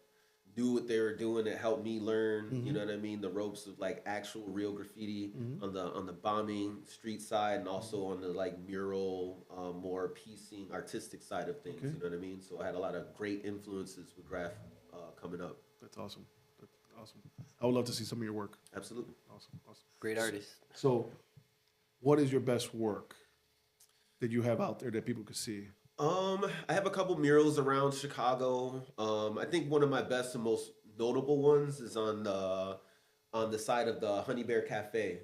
knew what they were doing that helped me learn. You know what I mean? The ropes of like actual real graffiti on the bombing street side, and also on the like mural, more piecing artistic side of things. You know what I mean? So I had a lot of great influences with graph coming up. That's awesome. That's awesome. I would love to see some of your work. Absolutely. Awesome. Great artist. So, what is your best work that you have out there that people could see? I have a couple murals around Chicago. I think one of my best and most notable ones is on the side of the Honey Bear Cafe,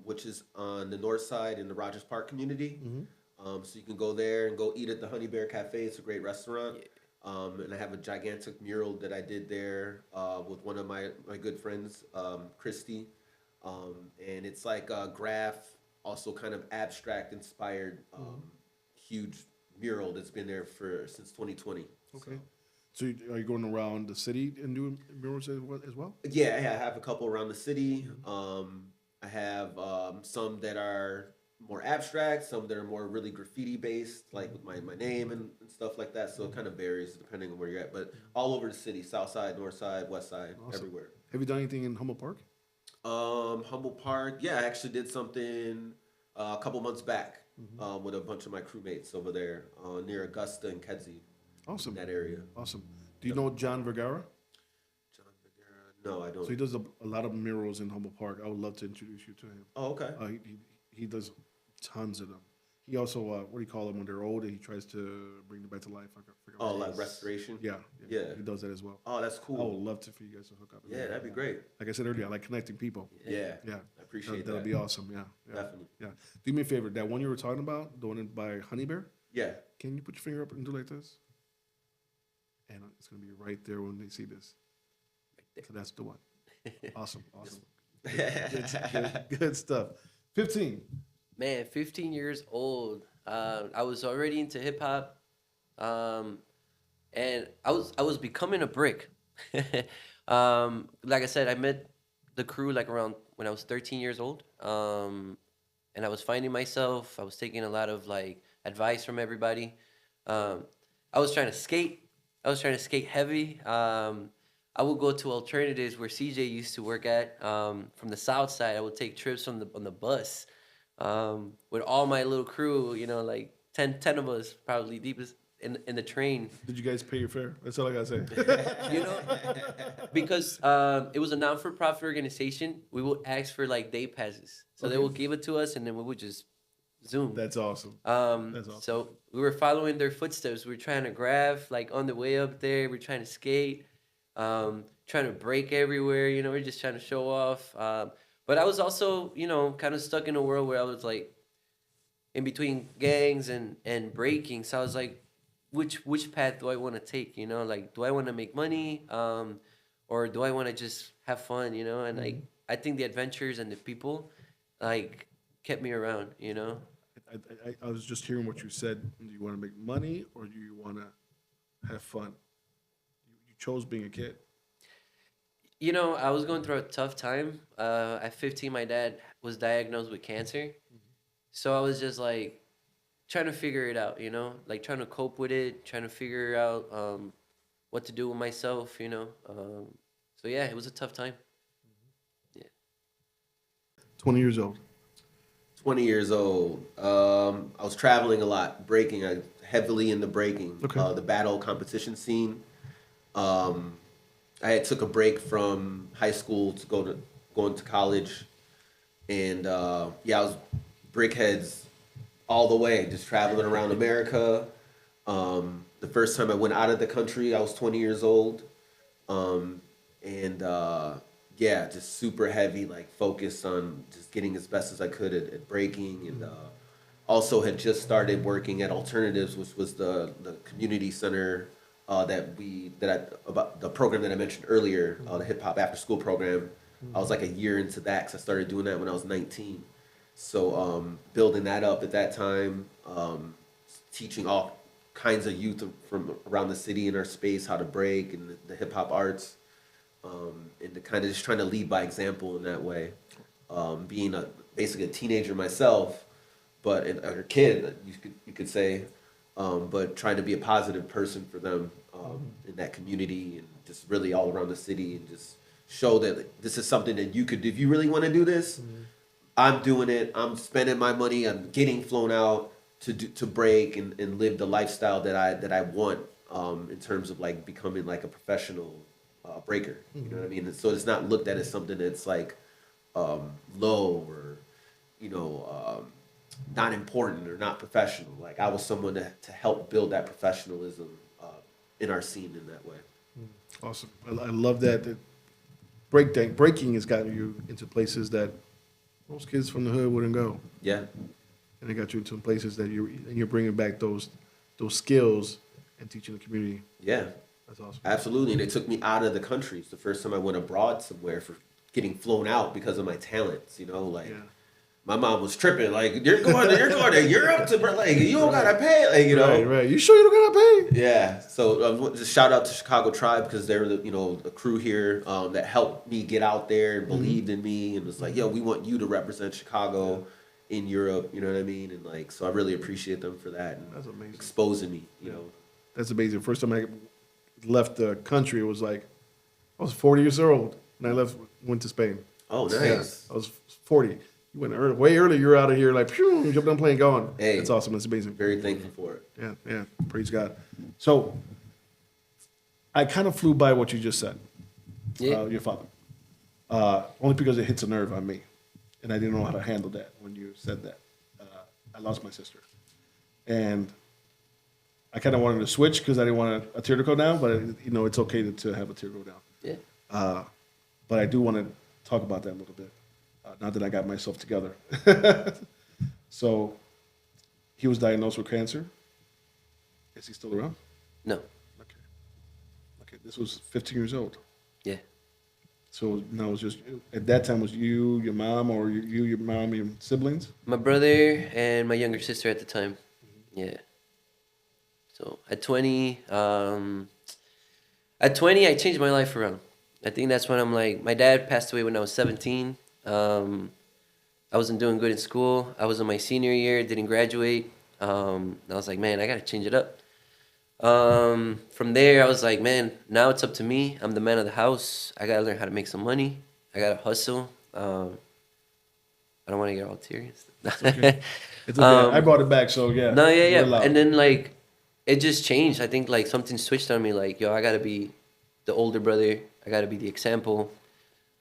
which is on the north side in the Rogers Park community. So you can go there and go eat at the Honey Bear Cafe. It's a great restaurant. And I have a gigantic mural that I did there with one of my good friends, Christy. And it's like a graph, also kind of abstract inspired, huge mural that's been there since 2020. Okay. So are you going around the city and doing murals as well? Yeah, I have a couple around the city. I have some that are more abstract, some that are more really graffiti based, like with my name and stuff like that. So it kind of varies depending on where you're at. But all over the city, south side, north side, west side, everywhere. Have you done anything in Humboldt Park? Humboldt Park, yeah, I actually did something a couple months back with a bunch of my crewmates over there near Augusta and Kedzie. Awesome. In that area. Awesome. Do you know John Vergara? John Vergara? No, I don't. So he does a lot of murals in Humboldt Park. I would love to introduce you to him. Oh, okay. He does tons of them. He also, what do you call them when they're old? And he tries to bring them back to life. I forget what it like is. restoration? Yeah. Yeah. He does that as well. Oh, that's I cool. would love for you guys to hook up. Yeah, that'd be great. Like I said earlier, I like connecting people. Yeah. Yeah. I appreciate that. That'll be awesome. Yeah. Definitely. Yeah. Do me a favor. That one you were talking about, the one by Honey Bear, Yeah. can you put your finger up and do like this? And it's going to be right there when they see this. So that's the one. Awesome. Good stuff. 15. Man, 15 years old. I was already into hip hop, and I was becoming a brick. Like I said, I met the crew like around when I was 13 years old, and I was finding myself. I was taking a lot of like advice from everybody. Um, I was trying to skate. I was trying to skate heavy. I would go to alternatives where CJ used to work at. From the south side, I would take trips on the bus with all my little crew. You know, like 10 of us, probably deepest in the train. Did you guys pay your fare? That's all I gotta say. You know, because it was a non-for-profit organization. We would ask for like day passes, so they Okay. would give it to us, and then we would just zoom. That's awesome. That's awesome. So we were following their footsteps. We were trying to graph like on the way up there. We're trying to skate, trying to break everywhere. You know, we're just trying to show off. But I was also, you know, kind of stuck in a world where I was like in between gangs and breaking. So I was like, which path do I want to take? You know, like, do I want to make money, or do I want to just have fun? You know, and like I think the adventures and the people, like, kept me around. You know. I was just hearing what you said. Do you want to make money or do you want to have fun? You chose being a kid. You know, I was going through a tough time. At 15, my dad was diagnosed with cancer. So I was just like trying to figure it out, you know, like trying to cope with it, trying to figure out what to do with myself, you know. So yeah, it was a tough time. 20 years old. 20 years old. I was traveling a lot, breaking. I heavily into breaking. Okay. The battle competition scene. I had took a break from high school to going to college, and yeah, I was brickheads all the way, just traveling around America. The first time I went out of the country, I was 20 years old, and yeah, just super heavy, like focused on just getting as best as I could at breaking, and also had just started working at Alternatives, which was the community center about the program that I mentioned earlier, the hip hop after school program. I was like a year into that because I started doing that when I was 19. So building that up at that time, teaching all kinds of youth from around the city in our space how to break and the hip hop arts, and to kind of just trying to lead by example in that way. Being basically a teenager myself, but a kid, you could say, but trying to be a positive person for them in that community and just really all around the city, and just show that this is something that you could do if you really want to do this. I'm doing it. I'm spending my money. I'm getting flown out to break and live the lifestyle that I want, in terms of like becoming like a professional breaker. You know what I mean? And so it's not looked at as something that's like low or, you know, not important or not professional. Like I was someone to help build that professionalism in our scene in that way. Awesome. I love that breaking has gotten you into places that most kids from the hood wouldn't go. Yeah. And it got you into places that you're bringing back those skills and teaching the community. Yeah. That's awesome. Absolutely. And it took me out of the country. It's the first time I went abroad somewhere for getting flown out because of my talents, you know, like. Yeah. My mom was tripping, like, you're going to Europe to Berlin, you don't gotta pay, like, you know. Right. You sure you don't gotta pay? Yeah. So just shout out to Chicago Tribe, because they were the crew here that helped me get out there and believed in me and was like, yo, we want you to represent Chicago in Europe, you know what I mean? And like, so I really appreciate them for that and That's amazing. exposing me, you know. That's amazing. First time I left the country, it was like I was 40 years old and I went to Spain. Oh, nice. Yeah, I was 40. You went way early. You're out of here like, phew, you jumped on a plane, gone. Hey. That's awesome. That's amazing. Very thankful for it. Yeah. Praise God. So I kind of flew by what you just said. Yeah. Your father. Only because it hits a nerve on me. And I didn't know how to handle that when you said that. I lost my sister. And I kind of wanted to switch because I didn't want a tear to go down, but it's okay to have a tear go down. Yeah. But I do want to talk about that a little bit. Now that I got myself together. So he was diagnosed with cancer. Is he still around? No. Okay. This was 15 years old. Yeah. So now it's just at that time was you, your mom, or your mom, your siblings. My brother and my younger sister at the time. Yeah. So at 20, I changed my life around. I think that's when I'm like, my dad passed away when I was 17. I wasn't doing good in school. I was in my senior year, didn't graduate. I was like, man, I gotta change it up. From there, I was like, man, now it's up to me. I'm the man of the house. I gotta learn how to make some money. I gotta hustle. I don't want to get all teary. It's okay. I brought it back, so yeah. No, yeah. you're allowed. And then like, it just changed. I think like something switched on me. Like, yo, I gotta be the older brother. I gotta be the example.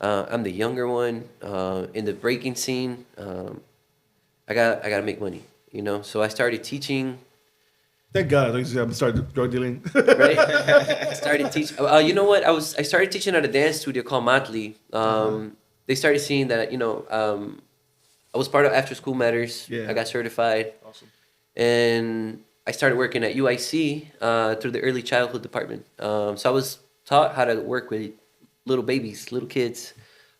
I'm the younger one in the breaking scene. I gotta make money, you know. So I started teaching. Thank God, I'm started drug dealing. Right? I started teaching. You know what? I started teaching at a dance studio called Motley. They started seeing that, you know, I was part of After School Matters. Yeah. I got certified. Awesome. And I started working at UIC through the early childhood department. So I was taught how to work with little babies, little kids.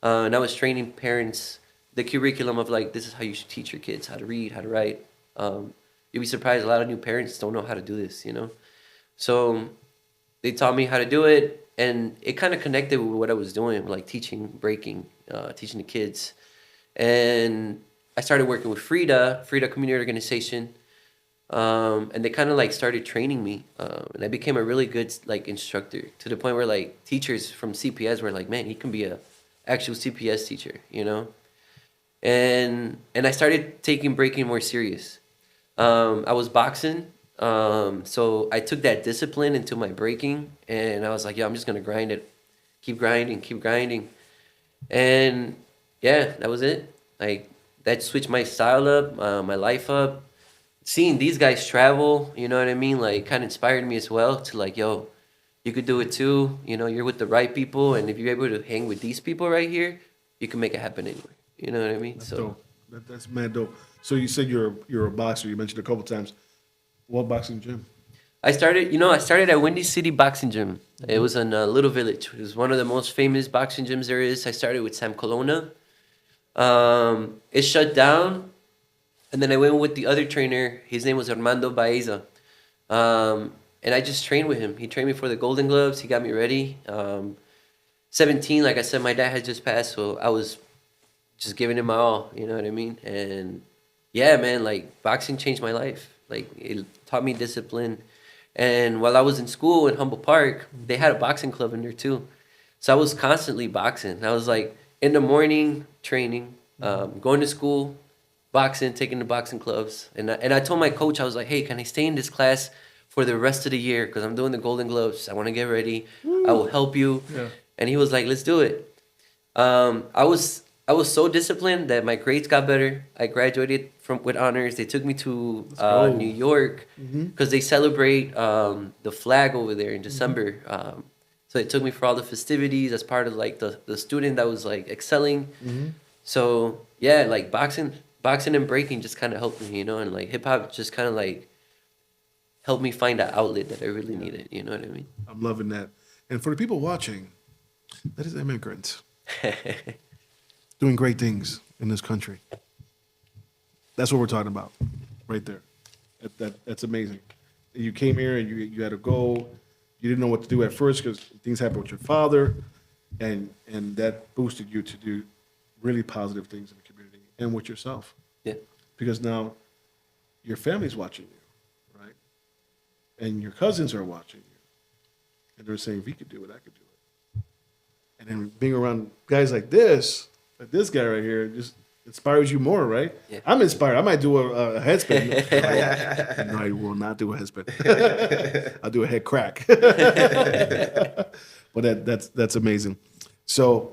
And I was training parents, the curriculum of like, this is how you should teach your kids how to read, how to write. You'd be surprised, a lot of new parents don't know how to do this, you know? So they taught me how to do it, and it kind of connected with what I was doing, like teaching, breaking, teaching the kids. And I started working with Frida Community Organization, and they kind of like started training me, and I became a really good like instructor, to the point where like teachers from CPS were like, man, he can be a actual CPS teacher, you know? And I started taking breaking more serious. I was boxing, so I took that discipline into my breaking, and I was like, yeah, I'm just gonna grind it, keep grinding, and yeah, that was it. Like, that switched my style up, my life up. Seeing these guys travel, you know what I mean, like, kind of inspired me as well to like, yo, you could do it too. You know, you're with the right people, and if you're able to hang with these people right here, you can make it happen anywhere. You know what I mean? That's dope. That's mad dope. So you said you're a boxer. You mentioned a couple times. What boxing gym? I started at Windy City Boxing Gym. It was in a little village. It was one of the most famous boxing gyms there is. I started with Sam Colonna. It shut down, and then I went with the other trainer. His name was Armando Baeza. And I just trained with him. He trained me for the Golden Gloves. He got me ready. 17, like I said, my dad had just passed, so I was just giving him my all, you know what I mean? And yeah, man, like, boxing changed my life. Like, it taught me discipline. And while I was in school in Humboldt Park, they had a boxing club in there too. So I was constantly boxing. I was like, in the morning, training, going to school, boxing, taking the boxing clubs. And I told my coach, I was like, hey, can I stay in this class for the rest of the year? Because I'm doing the Golden Gloves. I want to get ready. I will help you. Yeah. And he was like, let's do it. I was so disciplined that my grades got better. I graduated with honors. They took me to New York because they celebrate the flag over there in December. So they took me for all the festivities as part of like the student that was like excelling. So yeah, like boxing and breaking just kind of helped me, you know, and like hip hop just kind of like helped me find that outlet that I really needed. You know what I mean? I'm loving that. And for the people watching, that is immigrants. Doing great things in this country. That's what we're talking about, right there. That's amazing. You came here and you had a goal. You didn't know what to do at first because things happened with your father, and that boosted you to do really positive things in the community and with yourself. Yeah. Because now your family's watching you, right? And your cousins are watching you, and they're saying, if he could do it, I could do it. And then being around guys like this guy right here, just inspires you more, right? Yeah. I'm inspired. I might do a head spin. No, I will not do a head spin. I'll do a head crack. But that's amazing. So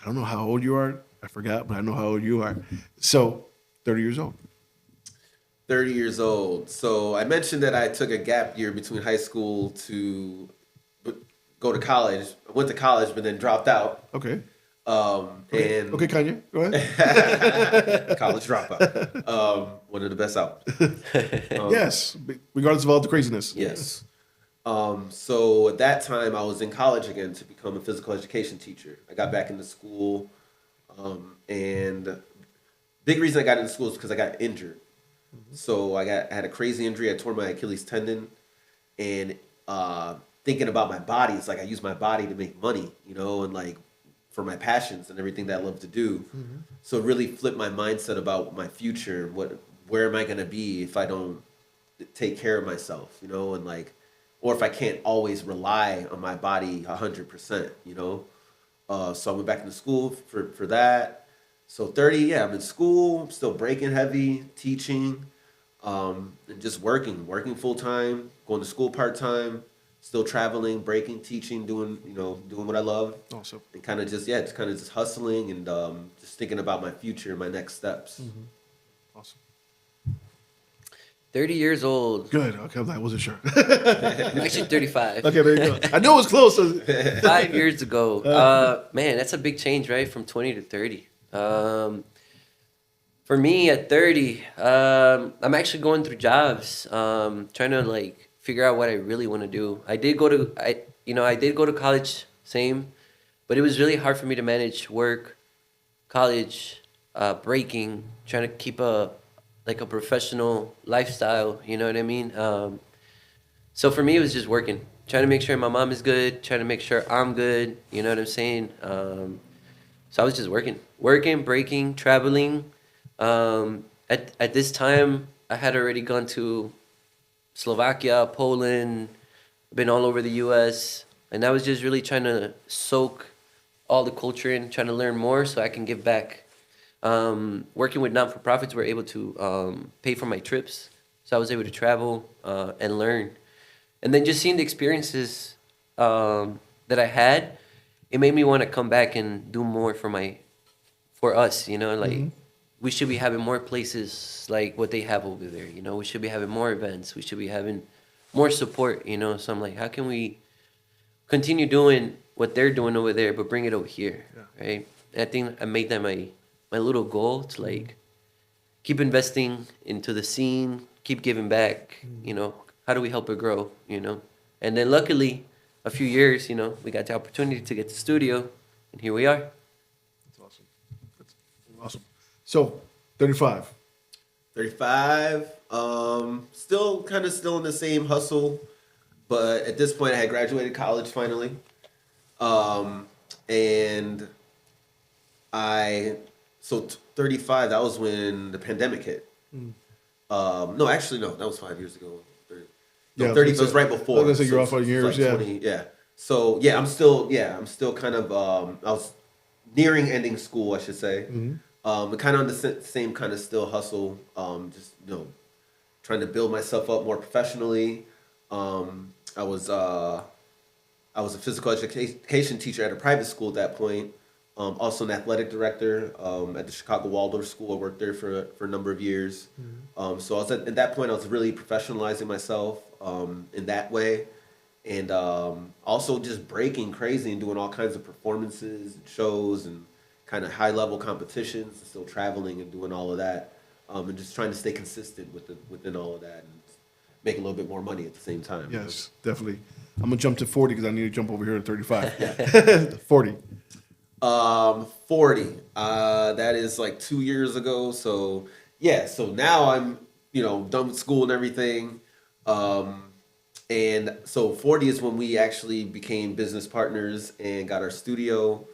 I don't know how old you are. I forgot, but I know how old you are. So 30 years old. 30 years old. So I mentioned that I took a gap year between high school to go to college. I went to college, but then dropped out. Okay. And okay, Kanye, go ahead. College dropout. One of the best albums. Yes, regardless of all the craziness. Yes. So at that time, I was in college again to become a physical education teacher. I got back into school, and big reason I got into school is because I got injured. So I had a crazy injury. I tore my Achilles tendon, and thinking about my body, it's like I use my body to make money, and like for my passions and everything that I love to do. So it really flipped my mindset about my future. Where am I gonna be if I don't take care of myself, and like, or if I can't always rely on my body 100%. So I went back into school for that. So 30, yeah, I'm in school, I'm still breaking heavy, teaching, and just working full time, going to school part time, still traveling, breaking, teaching, doing what I love. Awesome. And kind of just hustling and just thinking about my future and my next steps. Awesome. 30 years old. Good. Okay, I wasn't sure. I'm actually 35. Okay, there you go. I knew it was close. 5 years ago. Man, that's a big change, right? From 20 to 30. For me at 30, I'm actually going through jobs, trying to like figure out what I really want to do. I did go to college, same, but it was really hard for me to manage work, college, breaking, trying to keep a professional lifestyle, you know what I mean? So for me, it was just working, trying to make sure my mom is good, trying to make sure I'm good, you know what I'm saying? So I was just working, breaking, traveling. At this time, I had already gone to Slovakia, Poland, been all over the U.S., and I was just really trying to soak all the culture in, trying to learn more so I can give back. Working with non-for-profits, we're able to pay for my trips, so I was able to travel and learn. And then just seeing the experiences that I had, it made me want to come back and do more for us, like we should be having more places like what they have over there, we should be having more events, we should be having more support, so I'm like, how can we continue doing what they're doing over there but bring it over here, right? And I think I made that my little goal to like keep investing into the scene, keep giving back, how do we help it grow, and then luckily a few years, we got the opportunity to get the studio, and here we are. That's awesome. That's awesome. So, 35. 35, still in the same hustle, but at this point I had graduated college finally. And 35, that was when the pandemic hit. No, actually, no, that was 5 years ago. 30 was right before. I was going to say you're off on years, like 20, yeah. So, yeah, I'm still kind of, I was nearing ending school, I should say. But kind of on the same kind of still hustle, just, trying to build myself up more professionally. I was a physical education teacher at a private school at that point. Also an athletic director at the Chicago Waldorf School. I worked there for a number of years. So I was at that point, I was really professionalizing myself in that way. And also just breaking crazy and doing all kinds of performances and shows and kind of high-level competitions, and still traveling and doing all of that. And just trying to stay consistent within all of that and make a little bit more money at the same time. Yes, definitely. I'm going to jump to 40 because I need to jump over here to 35. 40. 40. That is like 2 years ago. So yeah. So now I'm, done with school and everything. And so 40 is when we actually became business partners and got our studio.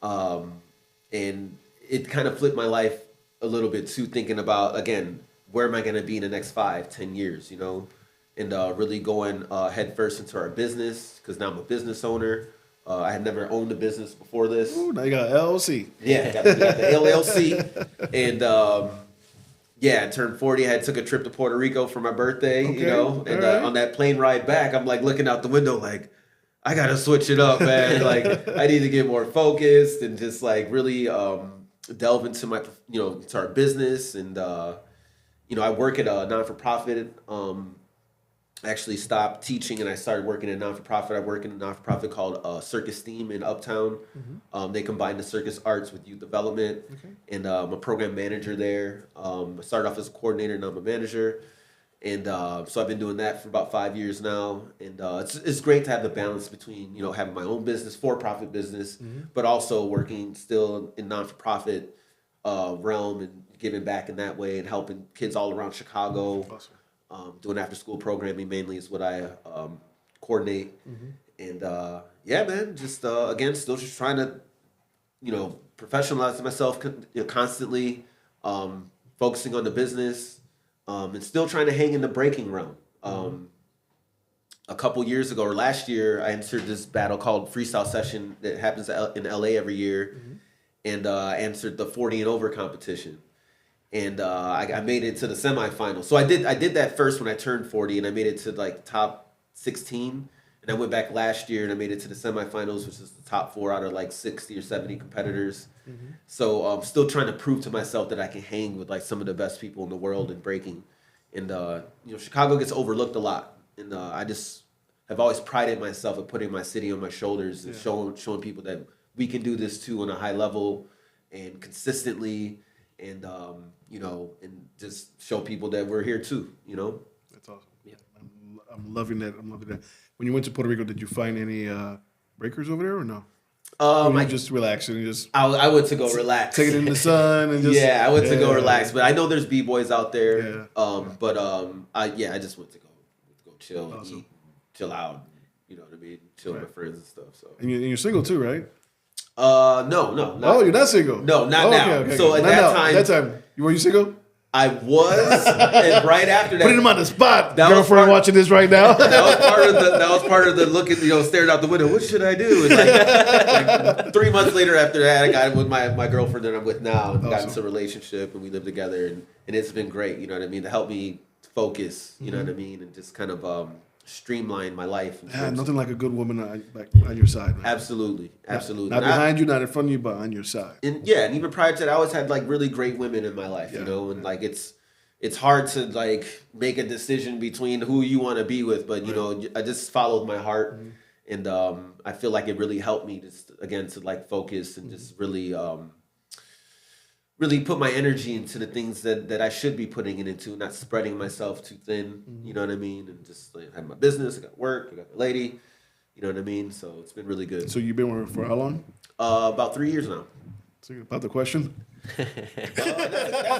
And it kind of flipped my life a little bit too, thinking about, again, where am I going to be in the next 5-10 years, and really going head first into our business, because now I'm a business owner. I had never owned a business before this. Ooh, now you got LLC. Yeah, got the LLC. And I turned 40. I took a trip to Puerto Rico for my birthday, and right. On that plane ride back, I'm like looking out the window like, I got to switch it up, man. Like, I need to get more focused and just like really delve into my, into our business. And, I work at a non-for-profit. I actually stopped teaching and I started working at a non-for-profit. I work in a non-for-profit called Circus Theme in Uptown. They combine the circus arts with youth development. And I'm a program manager there. I started off as a coordinator, now I'm a manager. And so I've been doing that for about 5 years now, and it's great to have the balance between having my own business, for-profit business, but also working still in non-for-profit realm and giving back in that way and helping kids all around Chicago. Doing after-school programming mainly is what I coordinate, and yeah, man, just again, still just trying to professionalize myself constantly, focusing on the business. And still trying to hang in the breaking realm. A couple years ago, or last year, I entered this battle called Freestyle Session that happens in LA every year, and I entered the 40 and over competition, and I made it to the semifinals. So I did that first when I turned 40, and I made it to like top 16. And I went back last year and I made it to the semifinals, which is the top 4 out of like 60 or 70 competitors. So I'm still trying to prove to myself that I can hang with like some of the best people in the world in breaking. And Chicago gets overlooked a lot, and I just have always prided myself at putting my city on my shoulders and showing people that we can do this too on a high level and consistently, and and just show people that we're here too. That's awesome. Yeah, I'm loving that. When you went to Puerto Rico, did you find any breakers over there or no? I just relaxing and just. I went to go relax, take it in the sun and just. Yeah, I went to go relax, but I know there's b-boys out there. I just went to go chill, and eat, chill out. You know what I mean? Chill with my friends and stuff. So. And you're single too, right? No. Not, you're not single. No, not now. Okay. So at that time, were you single? I was, and right after that, putting him on the spot. That girlfriend watching this right now. That was part of the looking, staring out the window. What should I do? And like 3 months later, after that, I got with my girlfriend that I'm with now, and got into a relationship, and we live together, and it's been great. You know what I mean? To help me focus. You know what I mean, and just kind of streamline my life. Nothing like a good woman on your side. Man. Absolutely. Not behind you, not in front of you, but on your side. And even prior to that, I always had like really great women in my life, and like it's hard to like make a decision between who you want to be with, but I just followed my heart, and I feel like it really helped me to like focus and just really really put my energy into the things that I should be putting it into, not spreading myself too thin. You know what I mean? And just like, I have my business, I got work, I got a lady. You know what I mean? So it's been really good. So you've been with her for how long? About 3 years now. So about the question? That's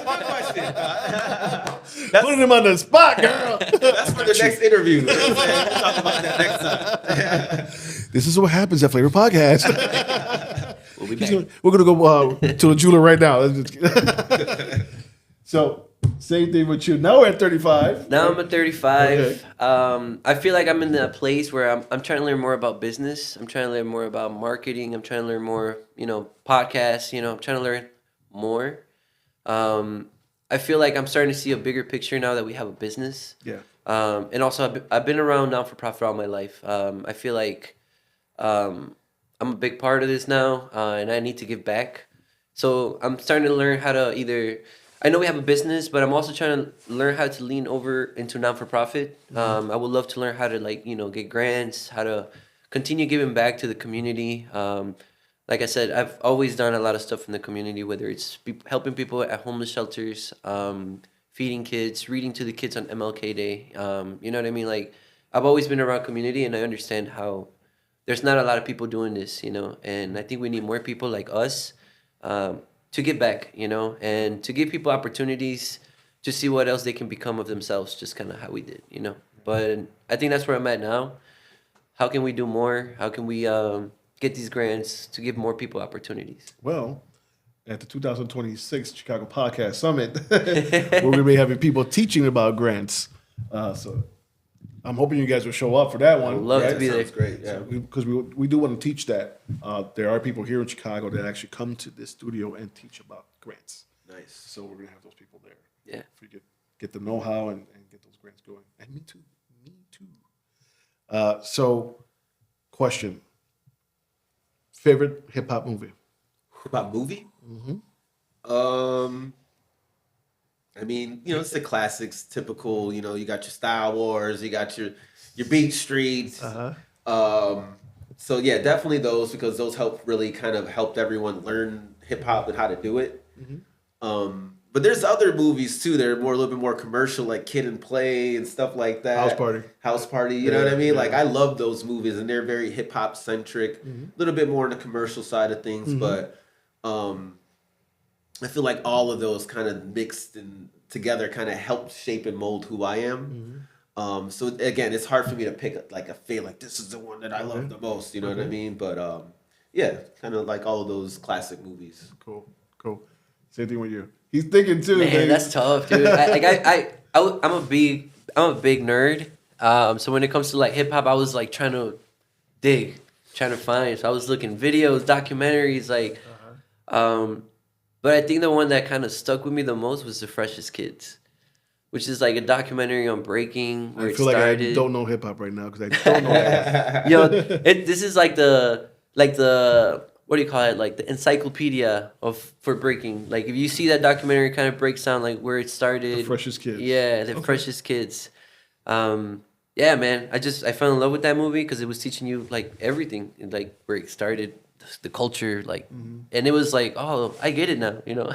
my question. Putting him on the spot, girl. That's for the next interview. We'll talk about that next time. This is what happens at FLAVA Podcast. We'll be back. We're going to go to the jeweler right now. So, same thing with you. Now we're at 35. Now I'm at 35. Okay. I feel like I'm in that place where I'm trying to learn more about business. I'm trying to learn more about marketing. I'm trying to learn more, podcasts. I'm trying to learn more. I feel like I'm starting to see a bigger picture now that we have a business. Yeah. And also, I've been around non-for-profit all my life. I feel like I'm a big part of this now, and I need to give back. So I'm starting to learn how to I know we have a business, but I'm also trying to learn how to lean over into non-for-profit. I would love to learn how to get grants, how to continue giving back to the community. Like I said, I've always done a lot of stuff in the community, whether it's helping people at homeless shelters, feeding kids, reading to the kids on MLK Day. You know what I mean? Like, I've always been around community, and I understand how there's not a lot of people doing this, and I think we need more people like us to give back, and to give people opportunities to see what else they can become of themselves, just kind of how we did, But I think that's where I'm at now. How can we do more? How can we get these grants to give more people opportunities? Well, at the 2026 Chicago Podcast Summit, we're going to be having people teaching about grants. So I'm hoping you guys will show up for that one. I would love to be there. Sounds great, yeah. Because we do want to teach that. There are people here in Chicago that actually come to this studio and teach about grants. Nice. So we're going to have those people there. Yeah. For you get the know-how and get those grants going. And me too. So, question. Favorite hip-hop movie? Hip-hop movie? I mean, it's the classics, typical, you got your Star Wars, you got your Beat Streets. So yeah, definitely those, because those really helped everyone learn hip hop and how to do it. But But there's other movies too that are a little bit more commercial, like Kid and Play and stuff like that. House Party. You know what I mean? Yeah. Like I love those movies, and they're very hip hop centric. A little bit more on the commercial side of things, but I feel like all of those kind of mixed and together kind of help shape and mold who I am. So again, it's hard for me to pick like a favorite. Like this is the one that I love the most. You know what I mean? But yeah, kind of like all of those classic movies. Cool. Same thing with you. He's thinking too. Man, that's tough, dude. I'm a big nerd. So when it comes to like hip hop, I was like trying to find. So I was looking videos, documentaries, like. But I think the one that kind of stuck with me the most was The Freshest Kids, which is like a documentary on breaking where I it feel started. like I don't know hip hop right now because I don't know that. Yo, this is like the what do you call it? Like the encyclopedia for breaking. Like if you see that documentary, it kind of breaks down like where it started. The Freshest Kids. Yeah, The Freshest Kids. Yeah, man. I fell in love with that movie because it was teaching you like everything, like where it started, the culture, like, and it was like, oh, I get it now, you know.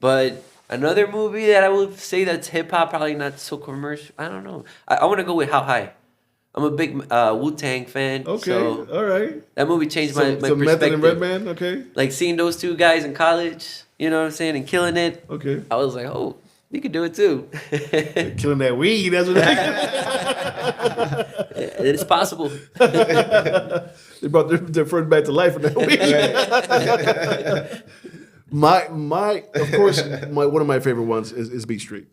But another movie that I would say that's hip hop, probably not so commercial. I don't know. I want to go with How High. I'm a big Wu-Tang fan. Okay, so all right. that movie changed my So perspective. Method and Redman, okay. Like seeing those two guys in college, you know what I'm saying, and killing it. Okay. I was like, oh, we could do it too. Killing that weed, that's what It's possible. they brought their friend back to life in that weed. My of course, one of my favorite ones is Beat Street.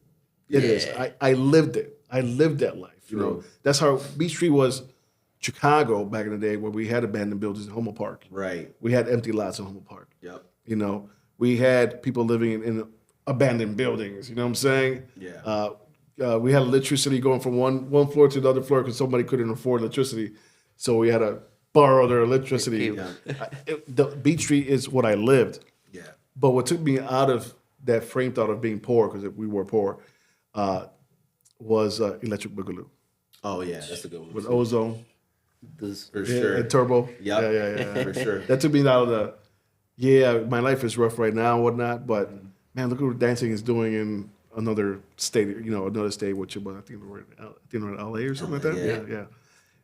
It is. I lived it. I lived that life. You know, that's how Beat Street was. Chicago back in the day, where we had abandoned buildings in Homo Park. Right. We had empty lots in Homo Park. Yep. You know, we had people living in abandoned buildings. You know what I'm saying? Yeah. We had electricity going from one floor to the other floor because somebody couldn't afford electricity, so we had to borrow their electricity. Yeah. The Beat Street is what I lived. Yeah. But what took me out of that frame thought of being poor, because we were poor, was Electric Boogaloo Oh yeah, that's a good one. with too. Ozone For sure. and Turbo. Yep. Yeah. For sure. That took me out of my life is rough right now and whatnot, but man, look what dancing is doing in another state, another state, which I think we're in LA or something like that. Yeah.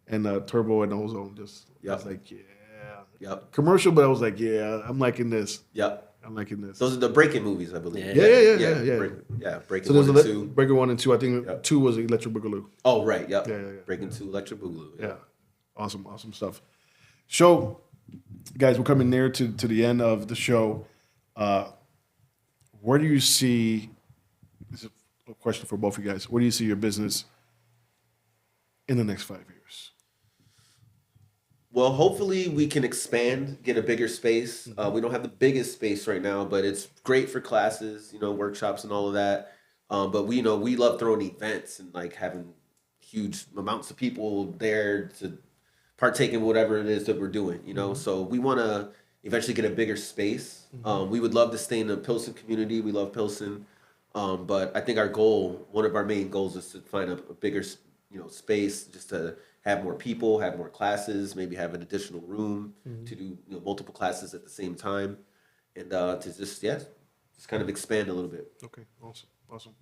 And Turbo and Ozone just, I was like, Yep. commercial, but I was like, I'm liking this. Yep. I'm liking this. Those are the breaking movies, I believe. Yeah. Breaking So there's 1 and 2. Breaker 1 and 2. I think 2 was Electric Boogaloo. Oh right. Yep. Yeah. Breaking 2, Electric Boogaloo. Yeah. Awesome stuff. So, guys, we're coming near to the end of the show. Where do you see, this is a question for both of you guys, where do you see your business in the next 5 years? Well, hopefully we can expand, get a bigger space. We don't have the biggest space right now, but it's great for classes, workshops and all of that. But we love throwing events and like having huge amounts of people there to partake in whatever it is that we're doing, So we want to eventually get a bigger space. We would love to stay in the Pilsen community. We love Pilsen. But I think one of our main goals is to find a bigger, space just to have more people, have more classes, maybe have an additional room to do multiple classes at the same time, and to just kind of expand a little bit. Okay, awesome.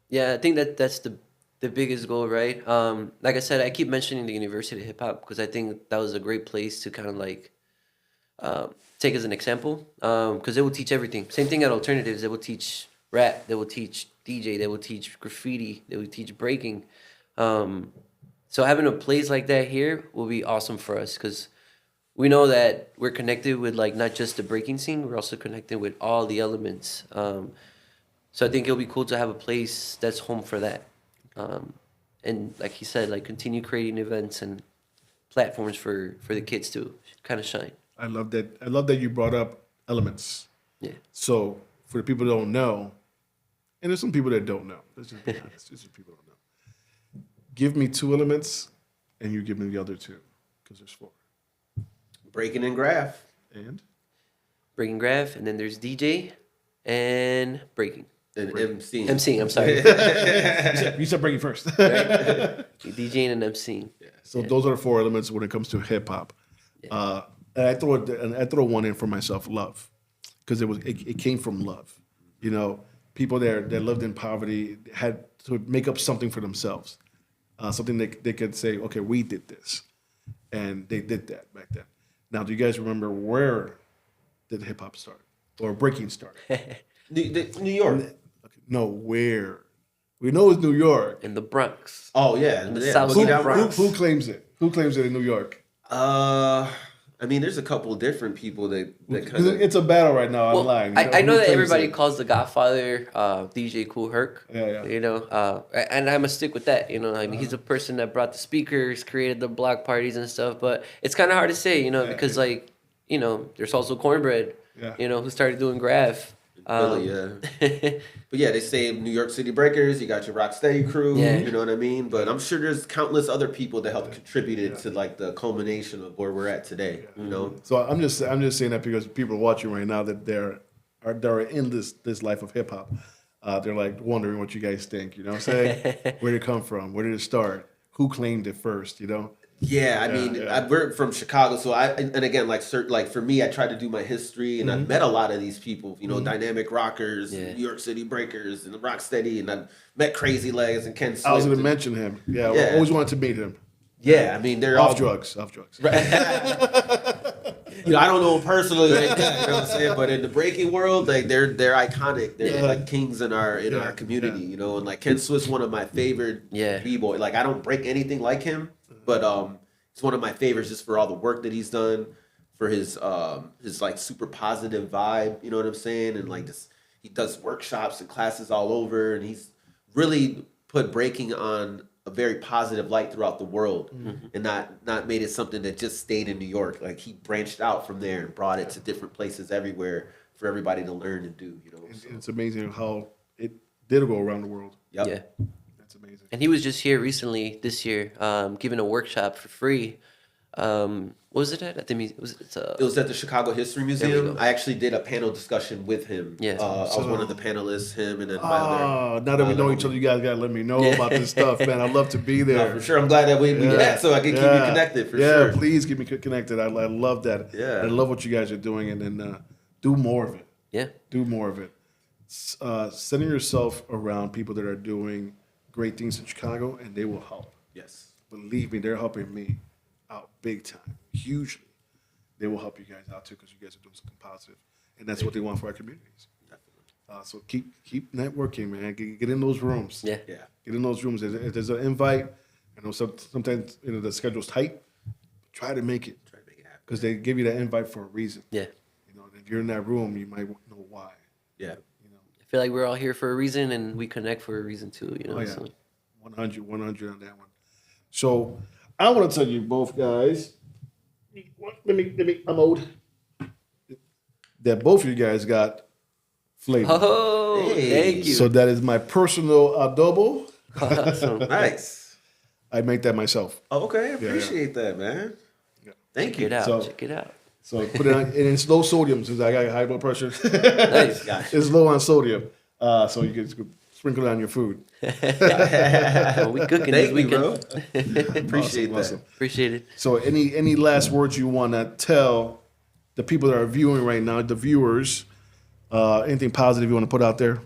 Yeah. I think that's the biggest goal, right? Like I said, I keep mentioning the University of Hip Hop because I think that was a great place to kind of like take as an example, because they will teach everything. Same thing at Alternatives. They will teach rap. They will teach DJ. They will teach graffiti. They will teach breaking. So having a place like that here will be awesome for us because we know that we're connected with like not just the breaking scene, we're also connected with all the elements. So I think it'll be cool to have a place that's home for that. And like he said, like continue creating events and platforms for the kids to kind of shine. I love that you brought up elements. Yeah. So for the people that don't know, and there's some people that don't know. Let's just be honest. There's some people that don't know. Give me 2 elements, and you give me the other 2, because there's 4. Breaking and graph. And? Breaking graph, and then there's DJ and breaking. And MC. MC, I'm sorry. You said breaking first. DJing and MCing. So those are the 4 elements when it comes to hip hop. And I throw one in for myself, love, because it came from love, people that lived in poverty had to make up something for themselves, something they could say, okay, we did this, and they did that back then. Now, do you guys remember where did hip hop start or breaking start? New York. No, where? We know it's New York. In the Bronx. Oh yeah, In the yeah. South Boogie Side Down Bronx. Who claims it? Who claims it in New York? I mean, there's a couple of different people that kind of. It's a battle right now Well, online. I know Who that claims everybody it? calls the Godfather DJ Kool Herc. Yeah. You know, and I'm gonna stick with that. You know, I mean, he's a person that brought the speakers, created the block parties and stuff. But it's kind of hard to say, you know, because like, you know, there's also Cornbread. Yeah. You know, who started doing graph. Philly, yeah. But yeah, they say New York City Breakers, you got your Rocksteady crew, Yeah. you know what I mean? But I'm sure there's countless other people that helped contributed to like the culmination of where we're at today, you know? So I'm just saying that because people are watching right now that they're in this life of hip hop. They're like wondering what you guys think. You know what I'm saying? Where did it come from? Where did it start? Who claimed it first? You know? Yeah, I mean, we're from Chicago, so and again, like for me, I tried to do my history, and I met a lot of these people, you know, Dynamic Rockers, Yeah. New York City Breakers, and the Rocksteady, and I met Crazy Legs and Ken Swift. I was going to and- mention him. Yeah, Yeah. I always wanted to meet him. Yeah, I mean, they're all Off drugs. You know, I don't know them personally like that, you know what I'm saying? But in the breaking world, like they're iconic. They're like kings in our community, you know. And like Ken Swift's one of my favorite b-boy. Like I don't break anything like him, but it's one of my favorites just for all the work that he's done, for his like super positive vibe, you know what I'm saying? And like this, he does workshops and classes all over, and he's really put breaking on a very positive light throughout the world, and not made it something that just stayed in New York. Like he branched out from there and brought it to different places everywhere for everybody to learn and do. You know, so. It's amazing how it did go around the world. Yep. Yeah. That's amazing. And he was just here recently this year, giving a workshop for free. What was it at the museum? It was at the Chicago History we Museum. go. I actually did a panel discussion with him. Yeah. I was one of the panelists, him and then my other. Oh, now that we know each other, you guys got to let me know about this stuff, man. I'd love to be there. No, for sure. I'm glad that we did that so I can keep you connected for sure. Yeah, please keep me connected. I love that. Yeah. I love what you guys are doing, and then do more of it. Yeah. Do more of it. Sending yourself around people that are doing great things in Chicago, and they will help. Yes. Believe me, they're helping me out big time, hugely. They will help you guys out too because you guys are doing something positive, and that's what they want for our communities. So keep networking, man. Get in those rooms. Yeah. Yeah. Get in those rooms. If there's an invite, I know sometimes the schedule's tight. Try to make it Try to make it happen. because they give you that invite for a reason. Yeah. You know, and if you're in that room, you might know why. Yeah. I feel like we're all here for a reason, and we connect for a reason too. You know. Oh, yeah. So. 100 on that one. So I want to tell you both guys. Let me. I'm old. That both of you guys got flavor. Oh, Hey. thank you. So that is my personal adobo. Awesome. Nice. I make that myself. Oh, okay. I appreciate that, man. Yeah. Thank Check you. it out. So- Check it out. So I put it on, and it's low sodium since I got high blood pressure. Nice. Gotcha. It's low on sodium, so you can just sprinkle it on your food. Well, we cooking this Thank you, weekend. bro. Appreciate that. Awesome. Appreciate it. So any last words you want to tell the people that are viewing right now, the viewers? Anything positive you want to put out there?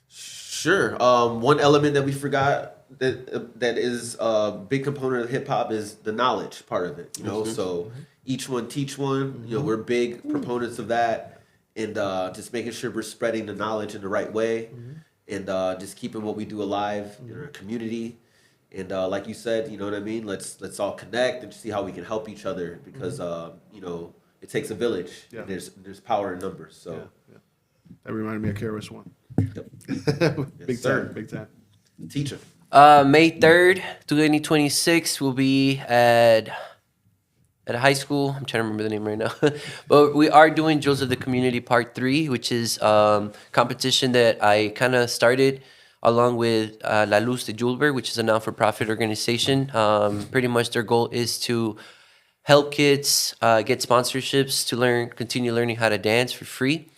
Sure. One element that we forgot that is a big component of hip hop is the knowledge part of it. You know, so each one teach one. You know, we're big proponents of that, and just making sure we're spreading the knowledge in the right way, and just keeping what we do alive in our community. And like you said, you know what I mean. Let's all connect and see how we can help each other because you know it takes a village. Yeah. And there's power in numbers. So. Yeah. That reminded me of KRS One. Yep. Big sir. time, big time. Teacher. May 3rd, 2026, we'll be at a high school. I'm trying to remember the name right now. But we are doing Jewels of the Community Part 3, which is competition that I kind of started along with La Luz de Julber, which is a non-for-profit organization. Pretty much their goal is to help kids get sponsorships to continue learning how to dance for free.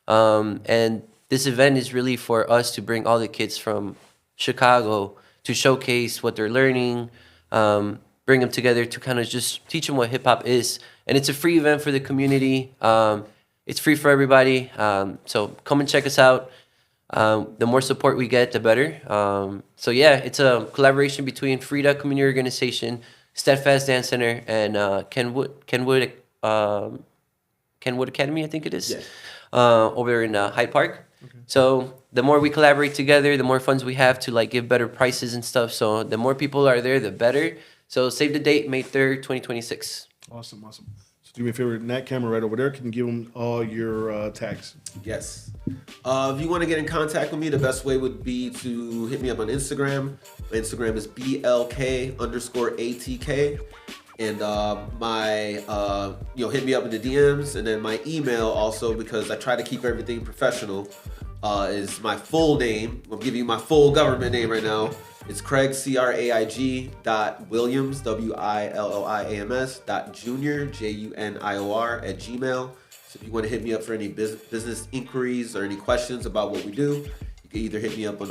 And this event is really for us to bring all the kids from Chicago to showcase what they're learning, bring them together to kind of just teach them what hip hop is. And it's a free event for the community. It's free for everybody. So come and check us out. The more support we get, the better. So yeah, it's a collaboration between Frida Community Organization, Steadfast Dance Center, and Kenwood Academy, I think it is, Yes. over in Hyde Park. So the more we collaborate together, the more funds we have to like give better prices and stuff. So the more people are there, the better. So save the date, May 3rd, 2026. Awesome. So do me a favor, in that camera right over there, can you give them all your tags? Yes. If you want to get in contact with me, the best way would be to hit me up on Instagram. My Instagram is BLK_ATK. And hit me up in the DMs. And then my email also, because I try to keep everything professional, is my full name. I'll give you my full government name right now. It's Craig, CRAIG.Williams, WILLIAMS, .junior, JUNIOR @gmail. So if you want to hit me up for any business inquiries or any questions about what we do, you can either hit me up on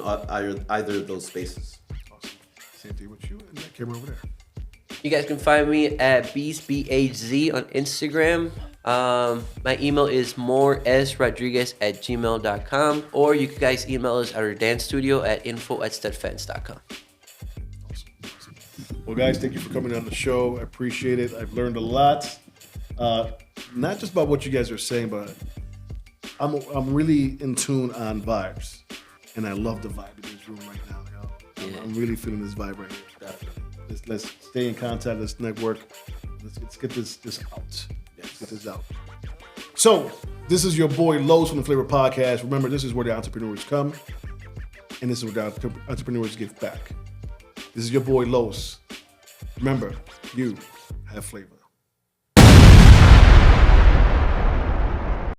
either of those spaces. Awesome. Same thing with you and that camera over there. You guys can find me at BeastBHZ on Instagram. My email is moresrodriguez@gmail.com, or you guys email us at our dance studio at info@steadfans.com. Awesome. Well, guys, thank you for coming on the show. I appreciate it. I've learned a lot. Not just about what you guys are saying, but I'm really in tune on vibes, and I love the vibe in this room right now. Yeah. I'm really feeling this vibe right here. Definitely. Let's stay in contact. Let's network. Let's get this out. Let's get this out. So this is your boy Los from the FLAVA Podcast. Remember, this is where the entrepreneurs come, and this is where the entrepreneurs give back. This is your boy Los. Remember, you have flavor.